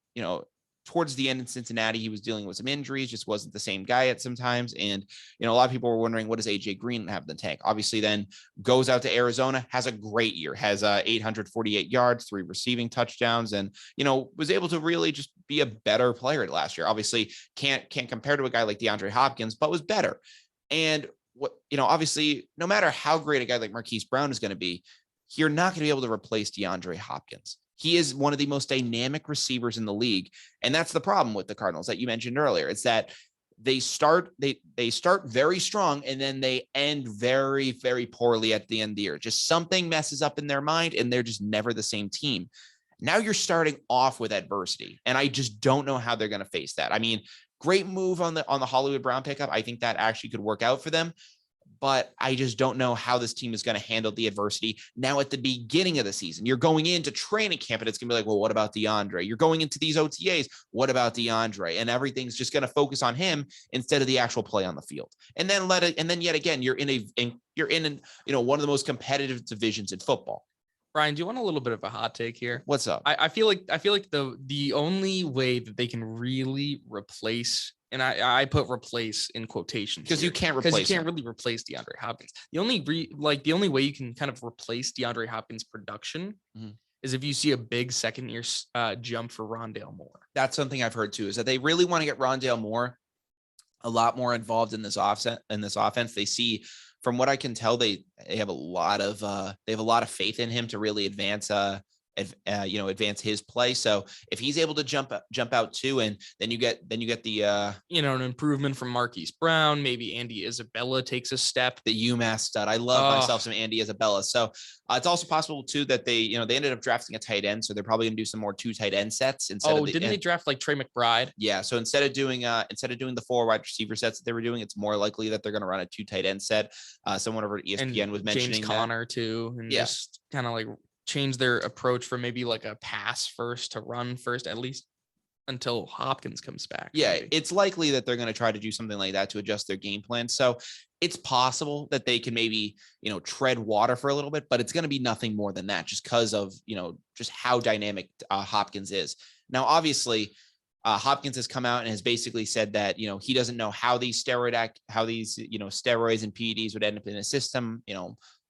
S1: towards the end in Cincinnati, he was dealing with some injuries, just wasn't the same guy at some times. And, a lot of people were wondering, what does AJ Green have in the tank? Obviously then goes out to Arizona, has a great year, has 848 yards, 3 receiving touchdowns, and, was able to really just be a better player last year. Obviously can't compare to a guy like DeAndre Hopkins, but was better. And obviously no matter how great a guy like Marquise Brown is going to be, you're not going to be able to replace DeAndre Hopkins. He is one of the most dynamic receivers in the league. And that's the problem with the Cardinals that you mentioned earlier. It's that they start very strong and then they end very, very poorly at the end of the year. Just something messes up in their mind and they're just never the same team. Now you're starting off with adversity. And I just don't know how they're going to face that. I mean, great move on the Hollywood Brown pickup. I think that actually could work out for them. But I just don't know how this team is going to handle the adversity. Now at the beginning of the season, you're going into training camp and it's going to be like, well, what about DeAndre? You're going into these OTAs. What about DeAndre? And everything's just going to focus on him instead of the actual play on the field. And then yet again, you're in one of the most competitive divisions in football.
S2: Brian, do you want a little bit of a hot take here?
S1: What's up?
S2: I feel like the only way that they can really replace, and I put replace in quotations
S1: because you can't
S2: really replace DeAndre Hopkins. The only way you can kind of replace DeAndre Hopkins' production is if you see a big second year jump for Rondale Moore.
S1: That's something I've heard too, is that they really want to get Rondale Moore a lot more involved in this offense. They see, from what I can tell, they have a lot of faith in him to really advance his play. So if he's able to jump out too, and then you get the
S2: an improvement from Marquise Brown, maybe Andy Isabella takes a step.
S1: The UMass stud. I love myself some Andy Isabella. So it's also possible too that they ended up drafting a tight end, so they're probably gonna do some more 2 tight end sets instead.
S2: Didn't they draft like Trey McBride?
S1: Yeah. So instead of doing the 4 wide receiver sets that they were doing, it's more likely that they're gonna run a 2 tight end set. Someone over at ESPN was mentioning
S2: James Conner too, and just kind of like change their approach from maybe like a pass first to run first, at least until Hopkins comes back.
S1: Yeah,
S2: maybe.
S1: It's likely that they're going to try to do something like that to adjust their game plan. So it's possible that they can maybe, tread water for a little bit, but it's going to be nothing more than that just because of, just how dynamic Hopkins is. Now, obviously, Hopkins has come out and has basically said that, he doesn't know how these steroids and PEDs would end up in his system.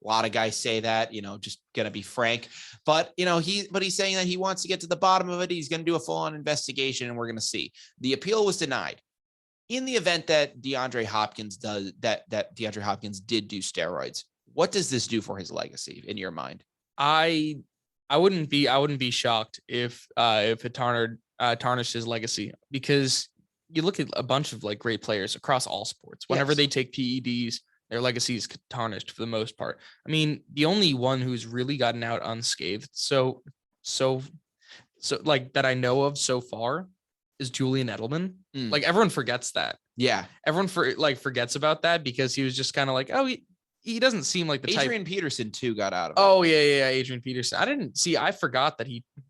S1: A lot of guys say that, just going to be frank, but he's saying that he wants to get to the bottom of it. He's going to do a full-on investigation and we're going to see. The appeal was denied. in the event that DeAndre Hopkins DeAndre Hopkins did do steroids, what does this do for his legacy in your mind?
S2: I wouldn't be shocked if it tarnished his legacy, because you look at a bunch of like great players across all sports. Whenever they take PEDs, their legacy is tarnished for the most part. I mean, the only one who's really gotten out unscathed so like that I know of so far is Julian Edelman. Like everyone forgets that.
S1: Yeah.
S2: Everyone forgets about that because he was just kind of like, oh, he doesn't seem like the type.
S1: Adrian Peterson too got out of it.
S2: Oh yeah. Adrian Peterson. I forgot that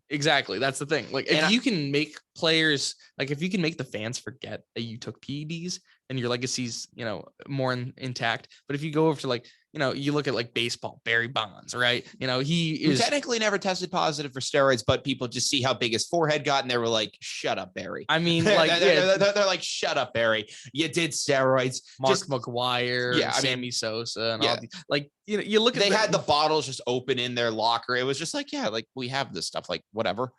S2: exactly. That's the thing. Like if you can make players, like if you can make the fans forget that you took PEDs and your legacy's, more intact. But if you go over to like, you look at like baseball, Barry Bonds, right? He
S1: technically never tested positive for steroids, but people just see how big his forehead got and they were like, shut up, Barry.
S2: I mean, like
S1: they're like, shut up, Barry. You did steroids.
S2: Mark McGwire, Sammy Sosa, and all these, like, you look at
S1: they had the bottles just open in their locker. It was just like, yeah, like we have this stuff, like whatever.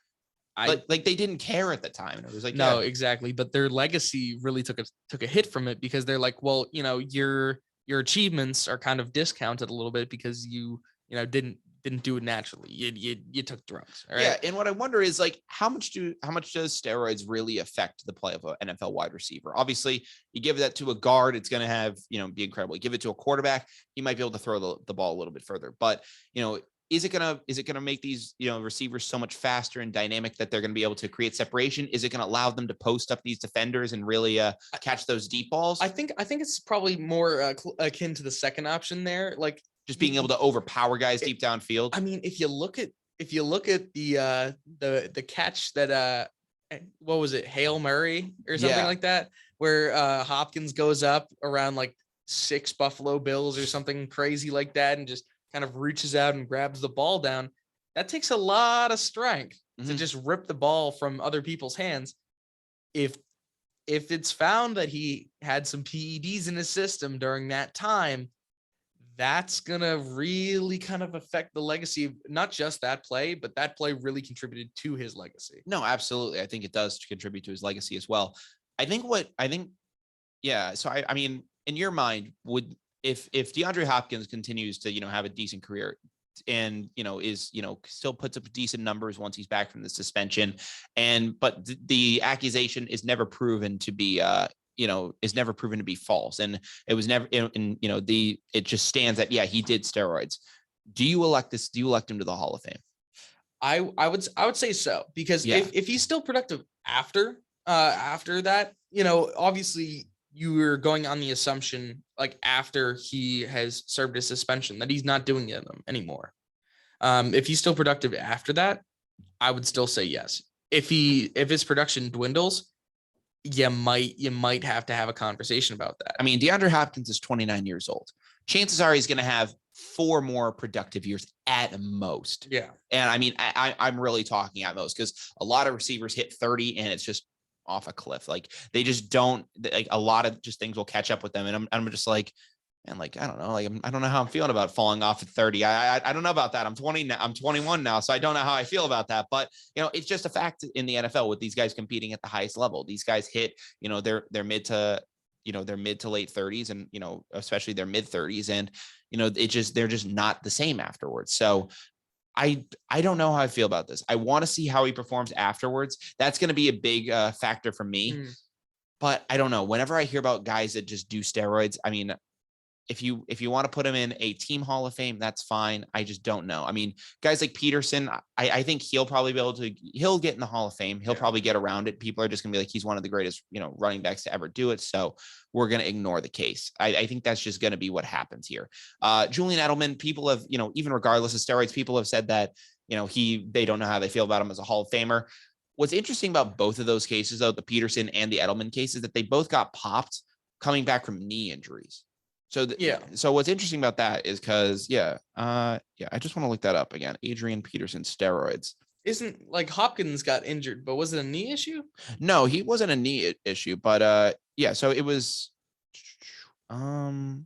S1: Like they didn't care at the time. It was like,
S2: no, exactly. But their legacy really took a hit from it, because they're like, well, your achievements are kind of discounted a little bit because you didn't do it naturally. You took drugs. All right?
S1: Yeah. And what I wonder is like, how much does steroids really affect the play of an NFL wide receiver? Obviously you give that to a guard, it's going to have, be incredible. You give it to a quarterback, he might be able to throw the ball a little bit further, but is it gonna make these receivers so much faster and dynamic that they're going to be able to create separation? Is it going to allow them to post up these defenders and really catch those deep balls?
S2: I think it's probably more akin to the second option there, like
S1: just being able to overpower guys deep downfield.
S2: I mean, if you look at the catch that what was it, Hail Murray or something like that, where Hopkins goes up around like 6 Buffalo Bills or something crazy like that and just kind of reaches out and grabs the ball down. That takes a lot of strength to just rip the ball from other people's hands. If it's found that he had some PEDs in his system during that time, that's going to really kind of affect the legacy of not just that play, but that play really contributed to his legacy.
S1: No, absolutely. I think it does contribute to his legacy as well. So I mean, in your mind, if DeAndre Hopkins continues to, have a decent career and, still puts up decent numbers once he's back from the suspension, but the accusation is never proven to be, false. And it was never, it just stands that, he did steroids. Do you elect him to the Hall of Fame?
S2: I would say so, because if he's still productive after that, obviously you were going on the assumption, like after he has served his suspension, that he's not doing it anymore. If he's still productive after that, I would still say yes. If his production dwindles, you might have to have a conversation about that.
S1: I mean, DeAndre Hopkins is 29 years old. Chances are he's going to have 4 more productive years at most.
S2: Yeah.
S1: And I mean, I'm really talking at most, because a lot of receivers hit 30 and it's just off a cliff. Like they just don't, like a lot of just things will catch up with them. And I'm just like, and like, I don't know, like, I don't know how I'm feeling about falling off at 30. I don't know about that. I'm 20 now. I'm 21 now. So I don't know how I feel about that, but it's just a fact in the NFL with these guys competing at the highest level. These guys hit, their mid to late 30s and, especially their mid 30s. And, they're just not the same afterwards. So I don't know how I feel about this. I want to see how he performs afterwards. That's going to be a big factor for me, but I don't know. Whenever I hear about guys that just do steroids, I mean, if you want to put him in a team Hall of Fame, that's fine. I just don't know. I mean, guys like Peterson, I think he'll probably be able to, he'll get in the Hall of Fame. He'll probably get around it. People are just gonna be like, he's one of the greatest, running backs to ever do it. So we're going to ignore the case. I think that's just going to be what happens here. Julian Edelman, people have, even regardless of steroids, people have said that, they don't know how they feel about him as a Hall of Famer. What's interesting about both of those cases, though, the Peterson and the Edelman cases, that they both got popped coming back from knee injuries. So So what's interesting about that is because I just want to look that up again. Adrian Peterson steroids.
S2: Isn't like Hopkins got injured, but was it a knee issue?
S1: No, he wasn't a knee issue, but so it was.
S2: No,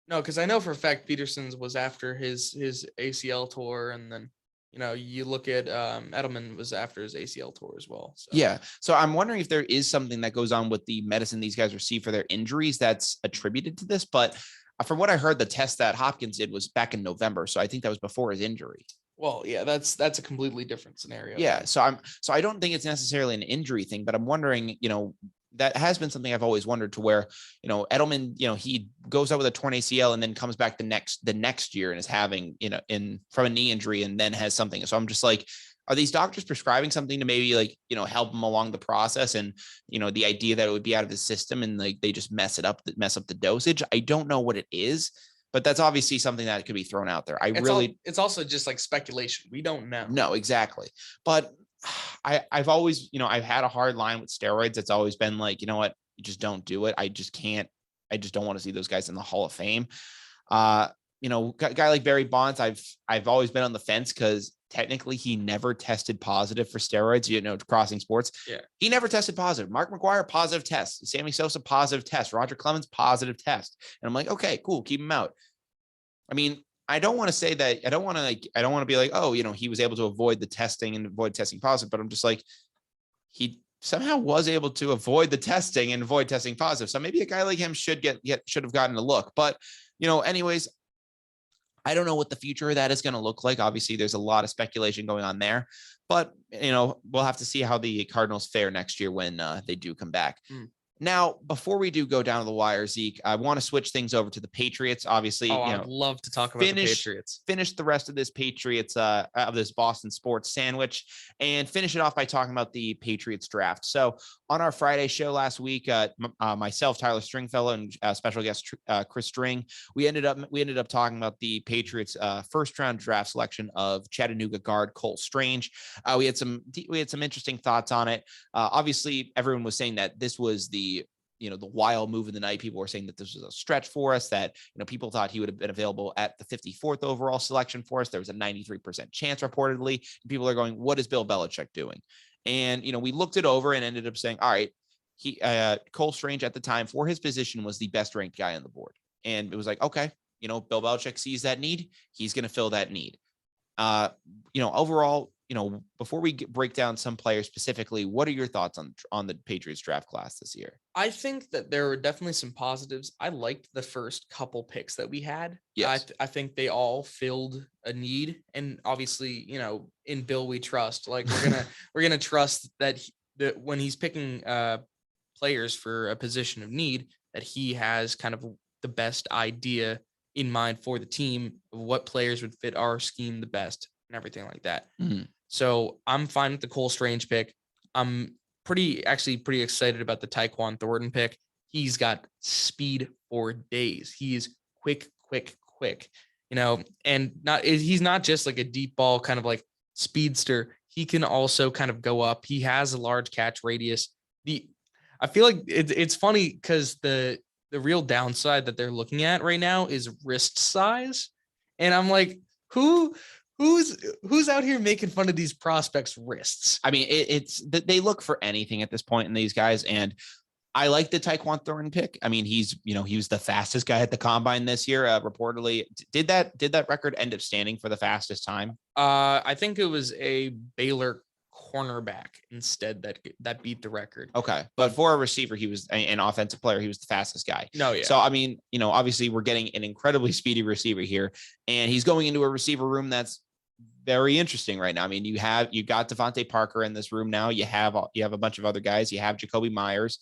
S2: because I know for a fact Peterson's was after his ACL tour, and then you look at Edelman was after his ACL tour as well. So.
S1: Yeah. So I'm wondering if there is something that goes on with the medicine these guys receive for their injuries that's attributed to this. But from what I heard, the test that Hopkins did was back in November. So I think that was before his injury.
S2: Well, yeah, that's a completely different scenario.
S1: Yeah. So I don't think it's necessarily an injury thing, but I'm wondering, that has been something I've always wondered, to where, Edelman, he goes out with a torn ACL and then comes back the next year and is having, from a knee injury and then has something. So I'm just like, are these doctors prescribing something to maybe help him along the process? And, the idea that it would be out of his system and they just mess up the dosage. I don't know what it is, but that's obviously something that could be thrown out there.
S2: It's also just like speculation. We don't know.
S1: No, exactly. But I've always, I've had a hard line with steroids. It's always been like, you know what, you just don't do it. I just don't want to see those guys in the Hall of Fame. A guy like Barry Bonds, I've always been on the fence because technically he never tested positive for steroids, crossing sports.
S2: Yeah.
S1: He never tested positive. Mark McGwire, positive test. Sammy Sosa, positive test. Roger Clemens, positive test. And I'm like, okay, cool. Keep him out. I mean, I don't want to say that. I don't want to be like, oh, he was able to avoid the testing and avoid testing positive, but I'm just like, he somehow was able to avoid the testing and avoid testing positive. So maybe a guy like him should have gotten a look, but anyways, I don't know what the future of that is going to look like. Obviously there's a lot of speculation going on there, but we'll have to see how the Cardinals fare next year when they do come back. Now, before we do go down to the wire, Zeke, I want to switch things over to the Patriots. Obviously,
S2: I'd love to talk about the Patriots.
S1: Finish the rest of this Patriots of this Boston sports sandwich, and finish it off by talking about the Patriots draft. So, on our Friday show last week, myself, Tyler Stringfellow, and special guest Chris String, we ended up talking about the Patriots' first round draft selection of Chattanooga guard Cole Strange. We had some interesting thoughts on it. Obviously, everyone was saying that this was the wild move of the night. People were saying that this was a stretch for us, that, people thought he would have been available at the 54th overall selection for us. There was a 93% chance reportedly. And people are going, what is Bill Belichick doing? And, we looked it over and ended up saying, all right, Cole Strange at the time for his position was the best ranked guy on the board. And it was like, okay, Bill Belichick sees that need. He's going to fill that need. Overall, before we break down some players specifically, what are your thoughts on the Patriots draft class this year?
S2: I think that there were definitely some positives. I liked the first couple picks that we had.
S1: Yes.
S2: I think they all filled a need, and obviously, in Bill we trust. Like we're gonna trust that when he's picking players for a position of need, that he has kind of the best idea in mind for the team of what players would fit our scheme the best and everything like that.
S1: Mm-hmm.
S2: So I'm fine with the Cole Strange pick. I'm pretty excited about the Tyquan Thornton pick. He's got speed for days. He is quick, and he's not just like a deep ball kind of like speedster. He can also kind of go up. He has a large catch radius. I feel like it's funny because the real downside that they're looking at right now is wrist size. And I'm like, who's out here making fun of these prospects' wrists?
S1: I mean, they look for anything at this point in these guys. And I like the Tyquan Thornton pick. I mean, he was the fastest guy at the combine this year. Reportedly, did that record end up standing for the fastest time?
S2: I think it was a Baylor cornerback instead that beat the record.
S1: Okay. But for a receiver, he was an offensive player. He was the fastest guy.
S2: No, yeah.
S1: So, I mean, obviously we're getting an incredibly speedy receiver here, and he's going into a receiver room that's very interesting right now. I mean, you got Devontae Parker in this room now. You have a bunch of other guys. You have Jacoby Myers.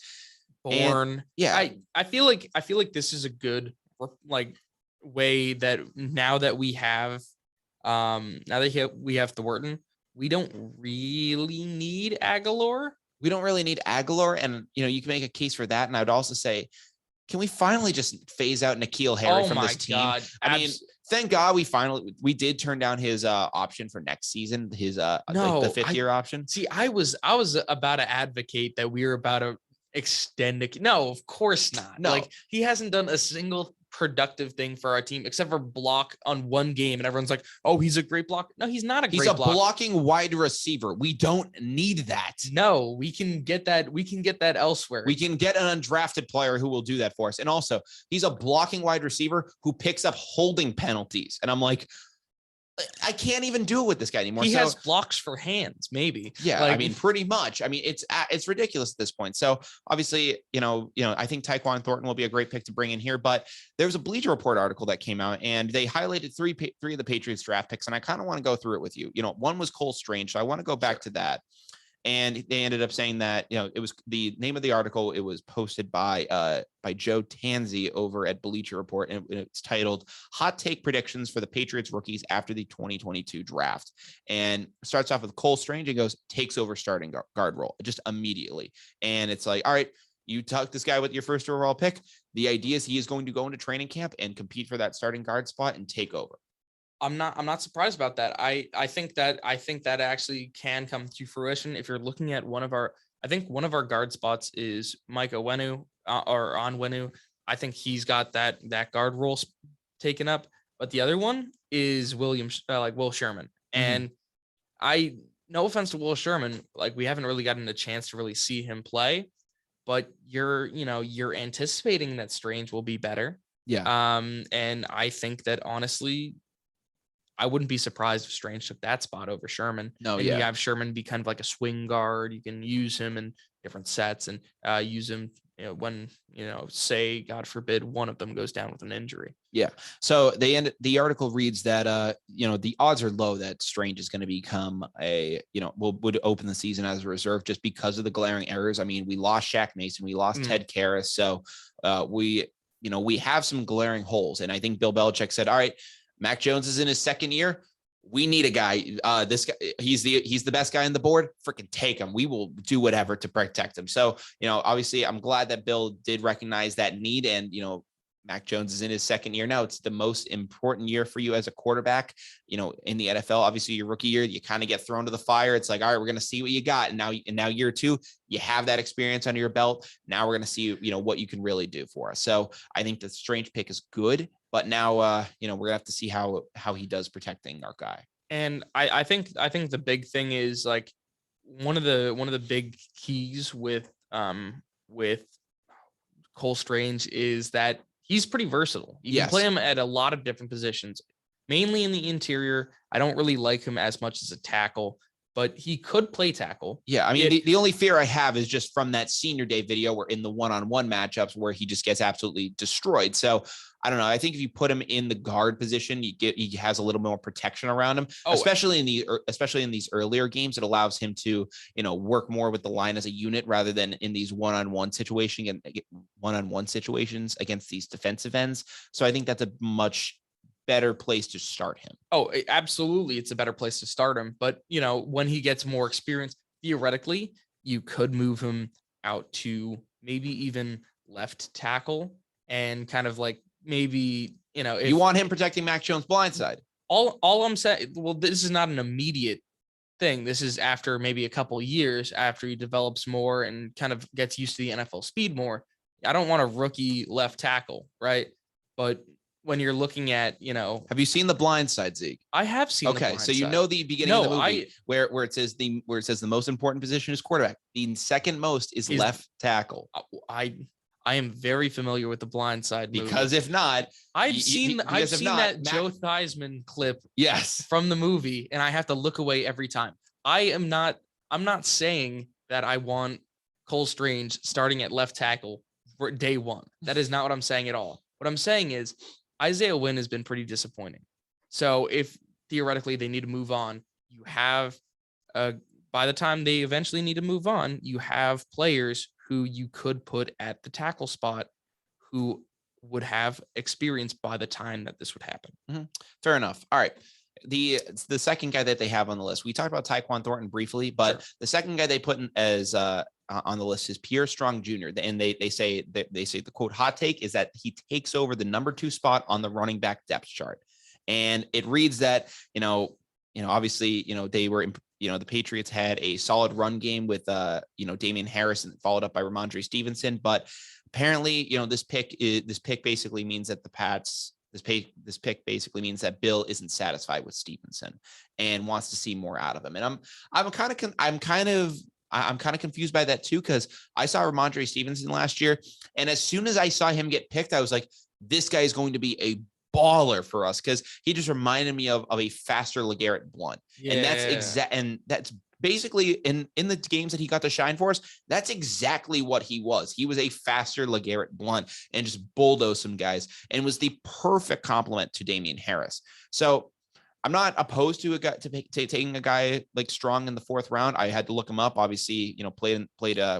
S2: Born.
S1: Yeah.
S2: I feel like this is a good way that now that we have Thornton, we don't really need Aguilar.
S1: And you can make a case for that. And I would also say, can we finally just phase out N'Keal Harry from this team?
S2: God.
S1: I mean, thank God we did turn down his option for next season, his the 5th year option.
S2: See, I was about to advocate that we were about to extend it. No, of course not.
S1: No.
S2: Like, he hasn't done a single productive thing for our team except for block on one game, and everyone's like, oh, he's a great blocker. No, he's not a great blocker.
S1: He's a blocking wide receiver. We don't need that.
S2: No, we can get that elsewhere.
S1: We can get an undrafted player who will do that for us. And also, he's a blocking wide receiver who picks up holding penalties. And I'm like, I can't even do it with this guy anymore.
S2: He has blocks for hands, maybe.
S1: Yeah, I mean, pretty much. I mean, it's ridiculous at this point. So obviously, I think Tyquan Thornton will be a great pick to bring in here. But there was a Bleacher Report article that came out, and they highlighted three of the Patriots draft picks, and I kind of want to go through it with you. One was Cole Strange, so I want to go back to that. And they ended up saying that, it was the name of the article. It was posted by Joe Tanzi over at Bleacher Report. And it's titled Hot Take Predictions for the Patriots Rookies After the 2022 Draft. And starts off with Cole Strange and goes, takes over starting guard role just immediately. And it's like, all right, you took this guy with your first overall pick. The idea is he is going to go into training camp and compete for that starting guard spot and take over.
S2: I'm not surprised about that. I think that actually can come to fruition. If you're looking at one of our guard spots is Mike Onwenu or Onwenu. I think he's got that guard role taken up, but the other one is Will Sherman. And no offense to Will Sherman, we haven't really gotten a chance to really see him play, but you're anticipating that Strange will be better.
S1: Yeah.
S2: And I think that honestly, I wouldn't be surprised if Strange took that spot over Sherman.
S1: No,
S2: and you have Sherman be kind of like a swing guard. You can use him in different sets and use him when, say, God forbid, one of them goes down with an injury.
S1: Yeah. So the article reads that, the odds are low that Strange is going to become would open the season as a reserve just because of the glaring errors. I mean, we lost Shaq Mason, we lost Ted Karras. So we have some glaring holes. And I think Bill Belichick said, all right, Mac Jones is in his second year. We need a guy. This guy, he's the best guy on the board. Freaking take him. We will do whatever to protect him. So, obviously I'm glad that Bill did recognize that need. And, Mac Jones is in his second year now. It's the most important year for you as a quarterback, in the NFL. Obviously your rookie year, you kind of get thrown to the fire. It's like, all right, we're going to see what you got. And now year two, you have that experience under your belt. Now we're going to see, what you can really do for us. So I think the Strange pick is good, but now, we're gonna have to see how he does protecting our guy.
S2: And I think the big thing is one of the big keys with Cole Strange is that he's pretty versatile. You can play him at a lot of different positions, mainly in the interior. I don't really like him as much as a tackle, but he could play tackle.
S1: Yeah. I mean, the only fear I have is just from that senior day video where in the one-on-one matchups where he just gets absolutely destroyed. So I don't know. I think if you put him in the guard position, he has a little more protection around him, especially in these earlier games. It allows him to, work more with the line as a unit rather than in these one-on-one situations against these defensive ends. So I think that's a much better place to start him.
S2: Oh, absolutely. It's a better place to start him. But, when he gets more experience, theoretically, you could move him out to maybe even left tackle and kind of maybe, if
S1: you want him protecting Mac Jones' blind side.
S2: All I'm saying, well, this is not an immediate thing. This is after maybe a couple years after he develops more and kind of gets used to the NFL speed more. I don't want a rookie left tackle, right? But when you're looking at,
S1: have you seen The Blind Side, Zeke?
S2: I have seen.
S1: Okay, so the beginning of the movie where it says the most important position is quarterback. The second most is left tackle.
S2: I am very familiar with The Blind Side movie.
S1: Because if not,
S2: I've seen that Joe Theismann clip.
S1: Yes,
S2: from the movie, and I have to look away every time. I'm not saying that I want Cole Strange starting at left tackle for day one. That is not what I'm saying at all. What I'm saying is Isaiah Wynn has been pretty disappointing. So if theoretically they need to move on, you have by the time they eventually need to move on, you have players who you could put at the tackle spot who would have experience by the time that this would happen.
S1: Mm-hmm. Fair enough. All right. The second guy that they have on the list, we talked about Tyquan Thornton briefly, but the second guy they put in as on the list is Pierre Strong Jr. And they say the quote hot take is that he takes over the number 2 spot on the running back depth chart. And it reads that, obviously, they were, the Patriots had a solid run game with, Damien Harris and followed up by Ramondre Stevenson. But apparently, this pick basically means that this pick basically means that Bill isn't satisfied with Stevenson and wants to see more out of him. And I'm kind of confused by that too, because I saw Ramondre Stevenson last year, and as soon as I saw him get picked, I was like, this guy is going to be a baller for us because he just reminded me of a faster LeGarrette Blount. Yeah. And that's basically in the games that he got to shine for us, that's exactly what he was. He was a faster LeGarrette Blount and just bulldozed some guys and was the perfect complement to Damien Harris. So I'm not opposed to taking a guy like Strong in the 4th round. I had to look him up. Obviously, played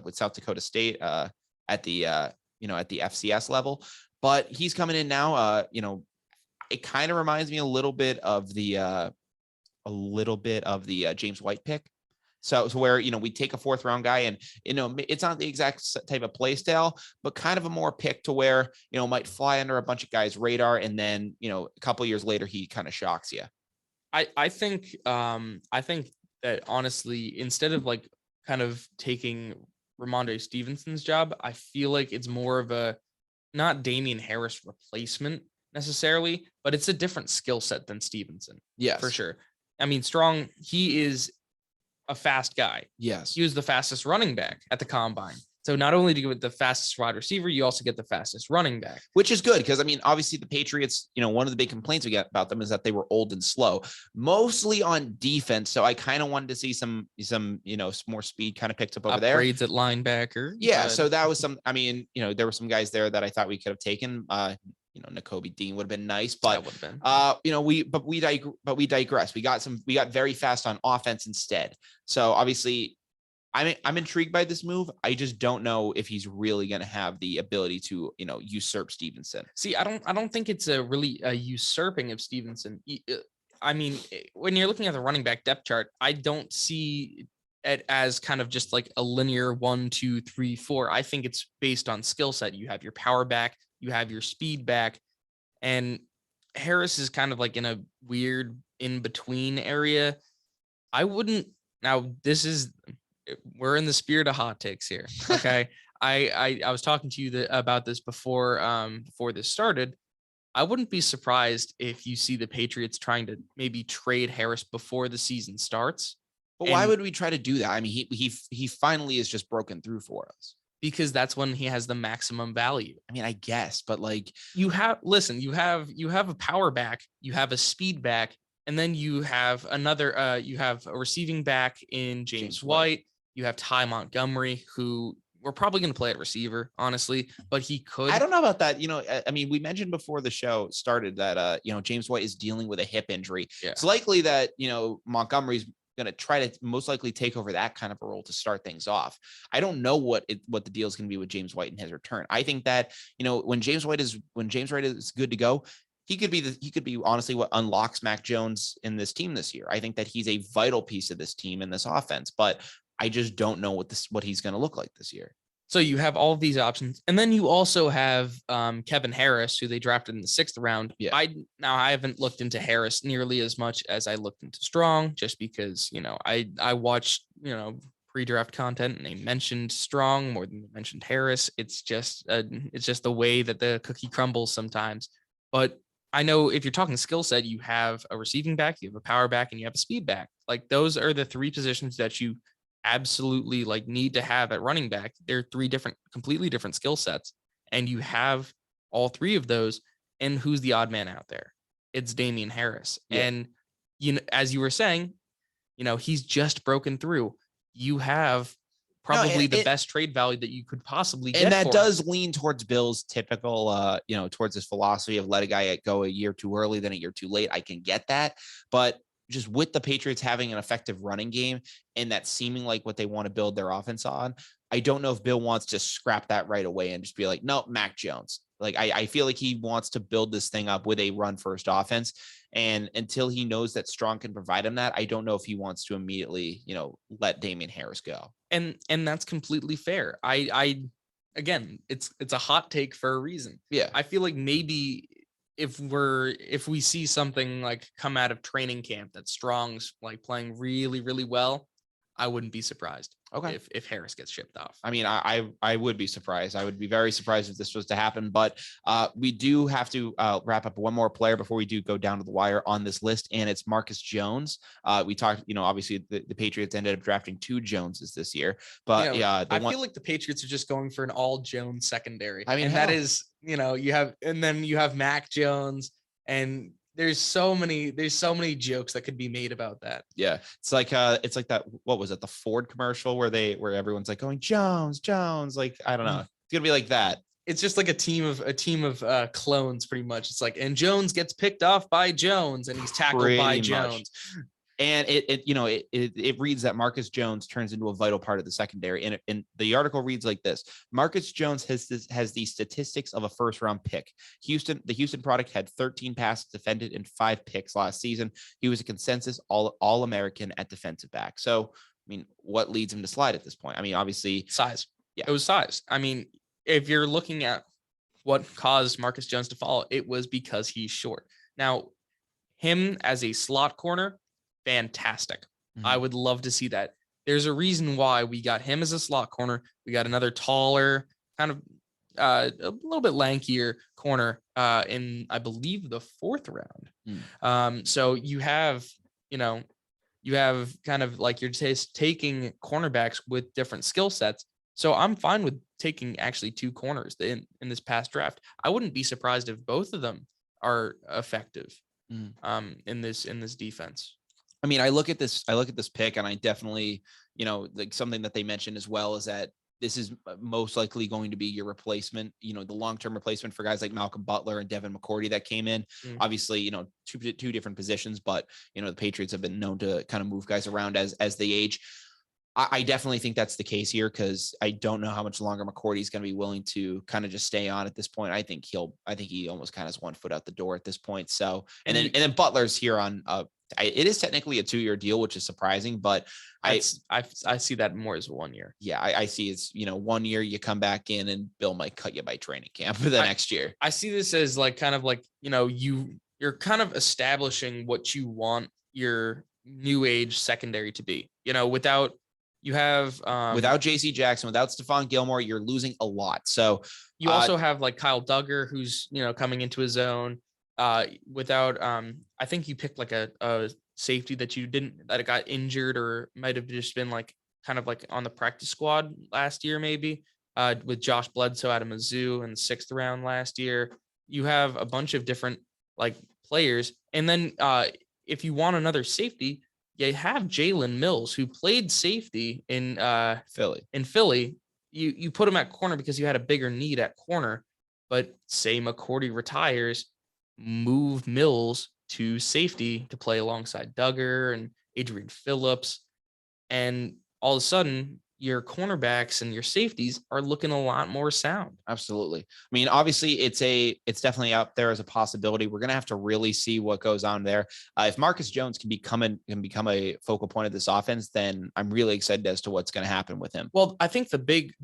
S1: with South Dakota State at the FCS level, but he's coming in now. It kind of reminds me a little bit of the James White pick. So where, we take a 4th round guy and, it's not the exact type of play style, but kind of a more pick to where, might fly under a bunch of guys' radar. And then, a couple of years later, he kind of shocks you.
S2: I think that honestly, instead of like kind of taking Ramondre Stevenson's job, I feel like it's more of a not Damien Harris replacement necessarily, but it's a different skill set than Stevenson.
S1: Yes,
S2: for sure. I mean, Strong, he is a fast guy.
S1: Yes.
S2: He was the fastest running back at the combine. So not only do you get the fastest wide receiver, you also get the fastest running back. Which
S1: is good because, I mean, obviously the Patriots, one of the big complaints we get about them is that they were old and slow, mostly on defense. So I kind of wanted to see some more speed kind of picked up over there.
S2: Upgrades at linebacker.
S1: Yeah. So that was there were some guys there that I thought we could have taken. Nakobe Dean would have been nice, but we digress. We got very fast on offense instead. So obviously I'm intrigued by this move. I just don't know if he's really going to have the ability to, usurp Stevenson.
S2: See, I don't think it's a usurping of Stevenson. I mean, when you're looking at the running back depth chart, I don't see it as kind of just like a linear 1, 2, 3, 4. I think it's based on skill set. You have your power back, you have your speed back, and Harris is kind of like in a weird in between area. We're in the spirit of hot takes here. Okay. I was talking to you about this before this started. I wouldn't be surprised if you see the Patriots trying to maybe trade Harris before the season starts.
S1: But why would we try to do that? I mean, he finally is just broken through for us.
S2: Because that's when he has the maximum value.
S1: I mean, I guess, but like
S2: you have a power back, you have a speed back, and then you have you have a receiving back in James White. You have Ty Montgomery, who we're probably going to play at receiver, honestly, but he could.
S1: I don't know about that. I mean, we mentioned before the show started that, James White is dealing with a hip injury. Yeah. It's likely that, Montgomery's going to try to most likely take over that kind of a role to start things off. I don't know what the deal is going to be with James White in his return. I think that, when James White is good to go, he could be honestly what unlocks Mac Jones in this team this year. I think that he's a vital piece of this team in this offense, but I just don't know what he's going to look like this year.
S2: So you have all of these options. And then you also have Kevin Harris, who they drafted in the 6th round.
S1: Yeah.
S2: I haven't looked into Harris nearly as much as I looked into Strong, just because, I watched, pre-draft content and they mentioned Strong more than they mentioned Harris. It's just the way that the cookie crumbles sometimes. But I know if you're talking skill set, you have a receiving back, you have a power back, and you have a speed back. Like those are the 3 positions that you absolutely need to have at running back. They're 3 completely different skill sets, and you have all 3 of those. And who's the odd man out there? It's Damien Harris. Yeah. And as you were saying, he's just broken through. You have probably the best trade value that you could possibly get.
S1: And that does lean towards Bill's typical, towards his philosophy of let a guy go a year too early than a year too late. I can get that, but just with the Patriots having an effective running game and that seeming like what they want to build their offense on, I don't know if Bill wants to scrap that right away and just be like, no, Mac Jones. Like, I feel like he wants to build this thing up with a run first offense. And until he knows that Strong can provide him that, I don't know if he wants to immediately, let Damien Harris go.
S2: And that's completely fair. Again, it's a hot take for a reason.
S1: Yeah.
S2: I feel like maybe if we see something like come out of training camp that Strong's like playing really, really well, I wouldn't be surprised.
S1: Okay.
S2: If Harris gets shipped off.
S1: I mean, I would be surprised. I would be very surprised if this was to happen, but we do have to wrap up one more player before we do go down to the wire on this list. And it's Marcus Jones. We talked, obviously the Patriots ended up drafting 2 Joneses this year, but I
S2: feel like the Patriots are just going for an all Jones secondary.
S1: I mean,
S2: and that is, you have Mac Jones, And there's so many jokes that could be made about that.
S1: Yeah. It's like that. What was it? The Ford commercial where everyone's like going Jones. Like, I don't know. It's going to be like that.
S2: It's just like a team of clones, pretty much. It's like, and Jones gets picked off by Jones and he's tackled
S1: Pretty
S2: by
S1: much.
S2: Jones.
S1: And it reads that Marcus Jones turns into a vital part of the secondary. And the article reads like this: Marcus Jones has the statistics of a first round pick. The Houston product had 13 passes defended and 5 picks last season. He was a consensus all American at defensive back. So, I mean, what leads him to slide at this point? I mean, obviously
S2: size.
S1: Yeah,
S2: it was size. I mean, if you're looking at what caused Marcus Jones to fall, it was because he's short. Now, him as a slot corner, fantastic. Mm-hmm. I would love to see that. There's a reason why we got him as a slot corner. We got another taller, kind of a little bit lankier corner in, I believe, the 4th round. So you have kind of like you're just taking cornerbacks with different skill sets. So I'm fine with taking actually 2 corners in this past draft. I wouldn't be surprised if both of them are effective in this defense.
S1: I mean, I look at this pick, and I definitely, like something that they mentioned as well is that this is most likely going to be your replacement, the long-term replacement for guys like Malcolm Butler and Devin McCourty that came in. Obviously, two different positions, but the Patriots have been known to kind of move guys around as they age. I definitely think that's the case here, because I don't know how much longer McCourty is going to be willing to kind of just stay on at this point. I think he almost kind of has one foot out the door at this point. So, and then Butler's here on it is technically a 2-year deal, which is surprising, but I
S2: see that more as 1 year.
S1: Yeah. I see it's, 1 year you come back in and Bill might cut you by training camp for the next year.
S2: I see this as like, kind of like, you're kind of establishing what you want your new age secondary to be, without JC Jackson, without Stephon Gilmore, you're losing a lot. So you also have like Kyle Duggar, who's, coming into his own. Without I think you picked like a safety that got injured, or might have just been like kind of like on the practice squad last year, maybe with Josh Bledsoe out of Mizzou in the 6th round last year. You have a bunch of different like players. And then if you want another safety, you have Jalen Mills, who played safety in Philly. You put him at corner because you had a bigger need at corner, but say McCourty retires, move Mills to safety to play alongside Duggar and Adrian Phillips. And all of a sudden your cornerbacks and your safeties are looking a lot more sound.
S1: Absolutely. I mean, obviously it's definitely out there as a possibility. We're going to have to really see what goes on there. If Marcus Jones can become a focal point of this offense, then I'm really excited as to what's going to happen with him.
S2: Well, I think the big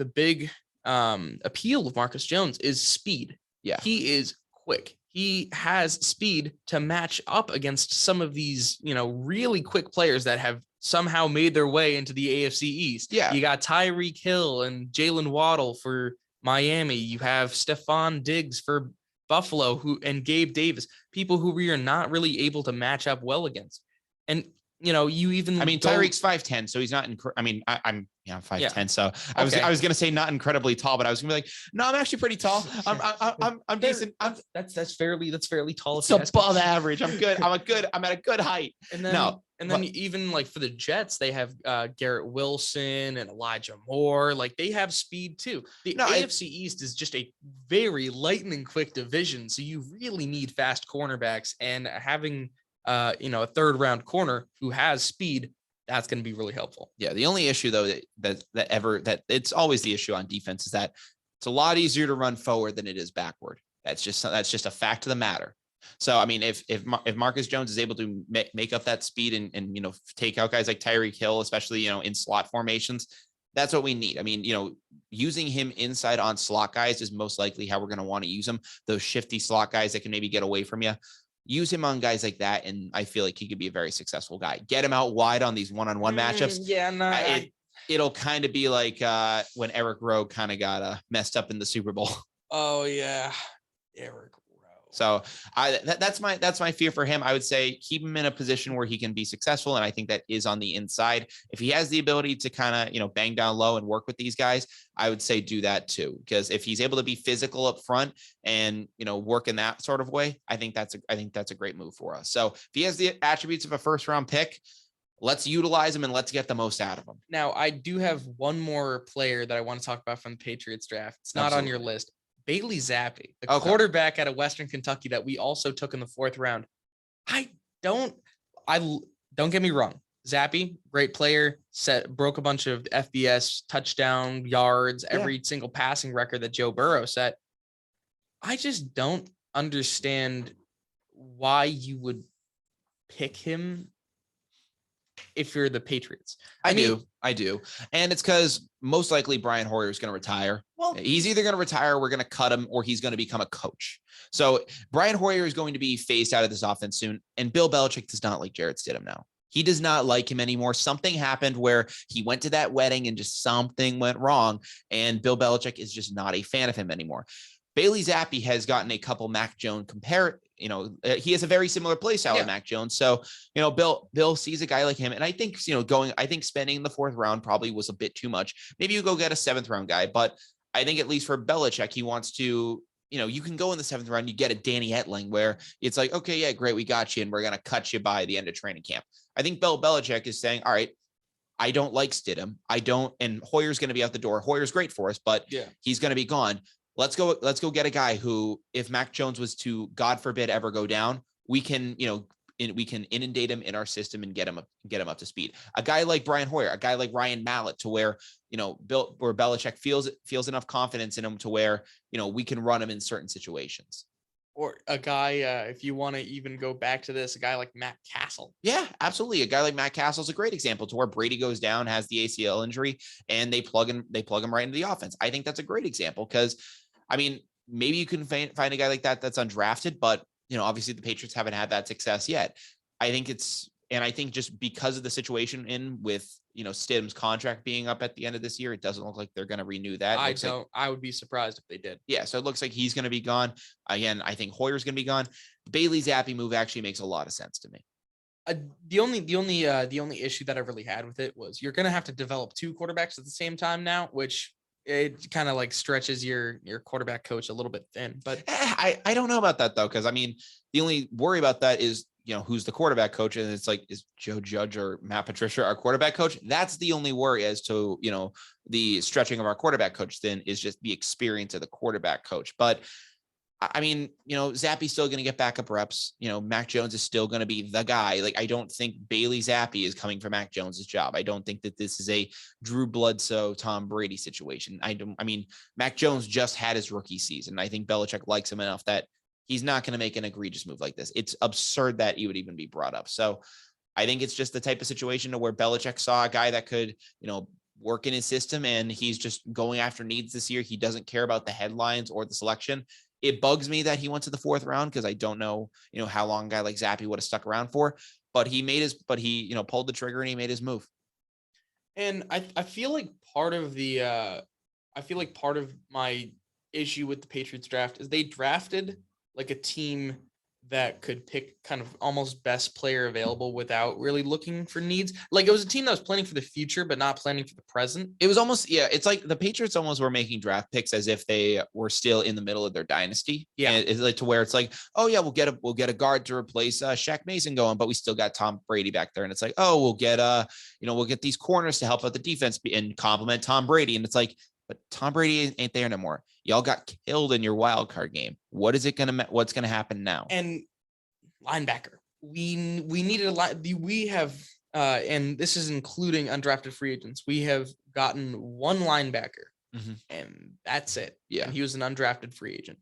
S2: appeal of Marcus Jones is speed.
S1: Yeah.
S2: He is quick. He has speed to match up against some of these, really quick players that have somehow made their way into the AFC East.
S1: Yeah.
S2: You got Tyreek Hill and Jalen Waddle for Miami. You have Stephon Diggs for Buffalo, and Gabe Davis, people who we are not really able to match up well against. And,
S1: Tyreek's 5'10", so he's not, I'm 5'10", so I was going to say not incredibly tall, but I was going to be like, no, I'm actually pretty tall. I'm decent.
S2: That's fairly tall.
S1: It's above average. I'm good. I'm at a good height.
S2: Then even like for the Jets, they have Garrett Wilson and Elijah Moore. Like they have speed too. The AFC East is just a very lightning quick division. So you really need fast cornerbacks, and having a 3rd round corner who has speed, that's going to be really helpful.
S1: Yeah. The only issue though, that it's always the issue on defense, is that it's a lot easier to run forward than it is backward. That's just a fact of the matter. So, I mean, if Marcus Jones is able to make up that speed and take out guys like Tyreek Hill, especially, in slot formations, that's what we need. I mean, using him inside on slot guys is most likely how we're going to want to use him. Those shifty slot guys that can maybe get away from you. Use him on guys like that, and I feel like he could be a very successful guy. Get him out wide on these one-on-one matchups.
S2: Yeah, no,
S1: it'll kind of be like when Eric Rowe kind of got messed up in the Super Bowl.
S2: Oh yeah, Eric Rowe.
S1: So that's my fear for him. I would say keep him in a position where he can be successful. And I think that is on the inside. If he has the ability to kind of, bang down low and work with these guys, I would say do that too. Because if he's able to be physical up front and, work in that sort of way, I think that's a great move for us. So if he has the attributes of a first round pick, let's utilize him and let's get the most out of him.
S2: Now, I do have one more player that I want to talk about from the Patriots draft. It's not on your list. Bailey Zappi, the quarterback out of Western Kentucky that we also took in the 4th round. Don't get me wrong. Zappi, great player, broke a bunch of FBS touchdown yards, every single passing record that Joe Burrow set. I just don't understand why you would pick him if you're the Patriots.
S1: I do. And it's because most likely Brian Hoyer is going to retire. Well, he's either going to retire, we're going to cut him, or he's going to become a coach. So Brian Hoyer is going to be phased out of this offense soon. And Bill Belichick does not like Jarrett Stidham now. He does not like him anymore. Something happened where he went to that wedding and just something went wrong. And Bill Belichick is just not a fan of him anymore. Bailey Zappi has gotten a couple Mac Jones he has a very similar play style to Mac Jones. So, Bill sees a guy like him. And I think, spending the 4th round probably was a bit too much. Maybe you go get a 7th round guy, but I think at least for Belichick, he wants to, you can go in the 7th round, you get a Danny Etling where it's like, okay, yeah, great. We got you. And we're going to cut you by the end of training camp. I think Bill Belichick is saying, all right, I don't like Stidham. And Hoyer's going to be out the door. Hoyer's great for us, but he's going to be gone. Let's go get a guy who, if Mac Jones was to, God forbid, ever go down, we can, we can inundate him in our system and get him up to speed. A guy like Brian Hoyer, a guy like Ryan Mallett, to where, where Belichick feels enough confidence in him to where, we can run him in certain situations.
S2: Or a guy, if you want to even go back to this, a guy like Matt Castle.
S1: Yeah, absolutely. A guy like Matt Castle is a great example to where Brady goes down, has the ACL injury, and they plug him right into the offense. I think that's a great example because, maybe you can find a guy like that that's undrafted, but, obviously the Patriots haven't had that success yet. I think just because of the situation with, Stidham's contract being up at the end of this year, it doesn't look like they're going to renew that.
S2: I would be surprised if they did.
S1: Yeah. So it looks like he's going to be gone. Again, I think Hoyer's going to be gone. Bailey Zappi move actually makes a lot of sense to me.
S2: The only issue that I really had with it was you're going to have to develop 2 quarterbacks at the same time now, which it kind of like stretches your quarterback coach a little bit thin. But
S1: I don't know about that though, because the only worry about that is, who's the quarterback coach, and it's like, is Joe Judge or Matt Patricia our quarterback coach? That's the only worry as to the stretching of our quarterback coach thin is just the experience of the quarterback coach. But Zappi's still going to get backup reps. Mac Jones is still going to be the guy. Like, I don't think Bailey Zappi is coming for Mac Jones's job. I don't think that this is a Drew Bledsoe, Tom Brady situation. Mac Jones just had his rookie season. I think Belichick likes him enough that he's not going to make an egregious move like this. It's absurd that he would even be brought up. So I think it's just the type of situation to where Belichick saw a guy that could, work in his system, and he's just going after needs this year. He doesn't care about the headlines or the selection. It bugs me that he went to the 4th round because I don't know, how long a guy like Zappi would have stuck around for, but he pulled the trigger and he made his move.
S2: And I feel like part of my issue with the Patriots draft is they drafted like a team that could pick kind of almost best player available without really looking for needs. Like, it was a team that was planning for the future, but not planning for the present.
S1: It was almost, it's like the Patriots almost were making draft picks as if they were still in the middle of their dynasty. Yeah. And it's like to where it's like, oh yeah, we'll get a guard to replace Shaq Mason going, but we still got Tom Brady back there. And it's like, oh, we'll get these corners to help out the defense and complement Tom Brady. And it's like, but Tom Brady ain't there no more. Y'all got killed in your wild card game. What's going to happen now?
S2: And linebacker, we needed a lot. We have, and this is including undrafted free agents. We have gotten 1 linebacker, and that's it. Yeah. And he was an undrafted free agent.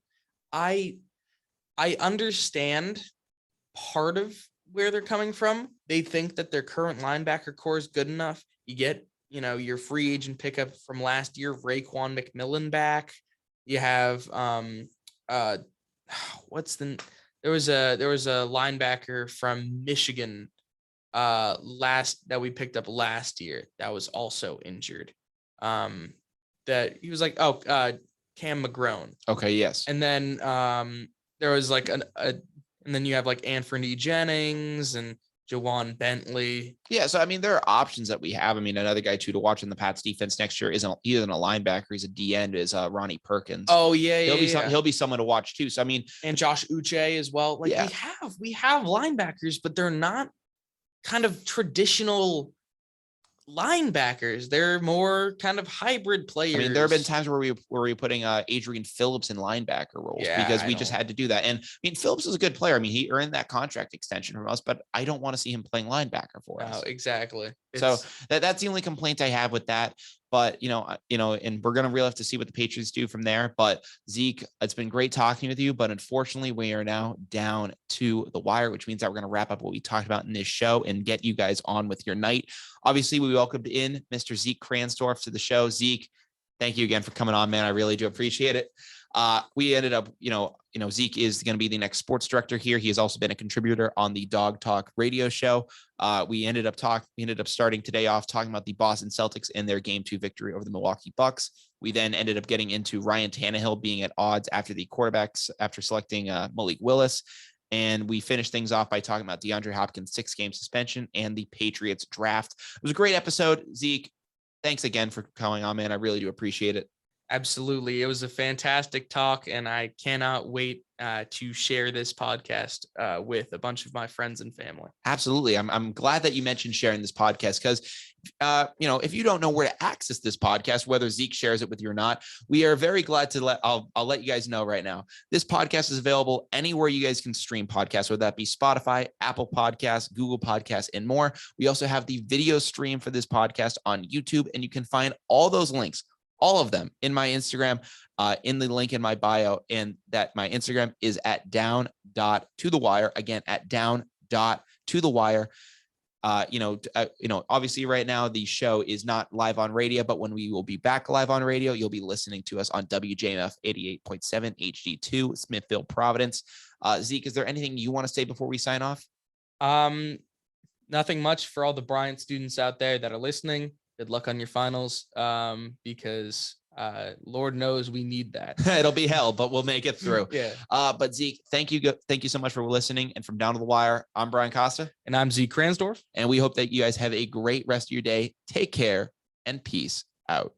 S2: I understand part of where they're coming from. They think that their current linebacker core is good enough. You get, your free agent pickup from last year, Raekwon McMillan back. You have, there was a linebacker from Michigan that we picked up last year that was also injured. That he was like, Cam McGrone.
S1: Okay, yes.
S2: And then there was like and then you have like Anthony Jennings and Jawan Bentley.
S1: Yeah, so I mean, there are options that we have. I mean, another guy too to watch in the Pats defense next year isn't a linebacker; he's a D end. Is Ronnie Perkins?
S2: Oh yeah,
S1: he'll be someone to watch too. So I mean,
S2: and Josh Uche as well. Like we have linebackers, but they're not kind of traditional linebackers. They're more kind of hybrid players.
S1: I mean, there have been times where we were putting Adrian Phillips in linebacker roles because we just had to do that. And I mean, Phillips is a good player. I mean, he earned that contract extension from us, but I don't want to see him playing linebacker for us.
S2: Exactly.
S1: So that's the only complaint I have with that. But, and we're going to really have to see what the Patriots do from there. But Zeke, it's been great talking with you. But unfortunately, we are now down to the wire, which means that we're going to wrap up what we talked about in this show and get you guys on with your night. Obviously, we welcomed in Mr. Zeke Kransdrof to the show. Zeke, thank you again for coming on, man. I really do appreciate it. We ended up, Zeke is going to be the next sports director here. He has also been a contributor on the Dog Talk radio show. We ended up starting today off talking about the Boston Celtics and their Game 2 victory over the Milwaukee Bucks. We then ended up getting into Ryan Tannehill being at odds after the quarterbacks after selecting Malik Willis. And we finished things off by talking about DeAndre Hopkins' 6-game suspension and the Patriots draft. It was a great episode. Zeke, thanks again for coming on, man. I really do appreciate it.
S2: Absolutely. It was a fantastic talk, and I cannot wait to share this podcast with a bunch of my friends and family.
S1: Absolutely. I'm glad that you mentioned sharing this podcast because, if you don't know where to access this podcast, whether Zeke shares it with you or not, we are very glad to I'll let you guys know right now. This podcast is available anywhere you guys can stream podcasts, whether that be Spotify, Apple Podcasts, Google Podcasts, and more. We also have the video stream for this podcast on YouTube, and you can find all those links, all of them, in my Instagram, in the link in my bio, and that my Instagram is at down.tothewire. Again, at down.tothewire. Obviously right now the show is not live on radio, but when we will be back live on radio, you'll be listening to us on WJMF 88.7 HD2, Smithville, Providence. Zeke, is there anything you want to say before we sign off?
S2: Nothing much. For all the Bryant students out there that are listening, good luck on your finals, because Lord knows we need that.
S1: It'll be hell, but we'll make it through.
S2: Yeah.
S1: But Zeke, thank you so much for listening. And from Down to the Wire, I'm Brian Costa.
S2: And I'm Zeke Kransdorf.
S1: And we hope that you guys have a great rest of your day. Take care and peace out.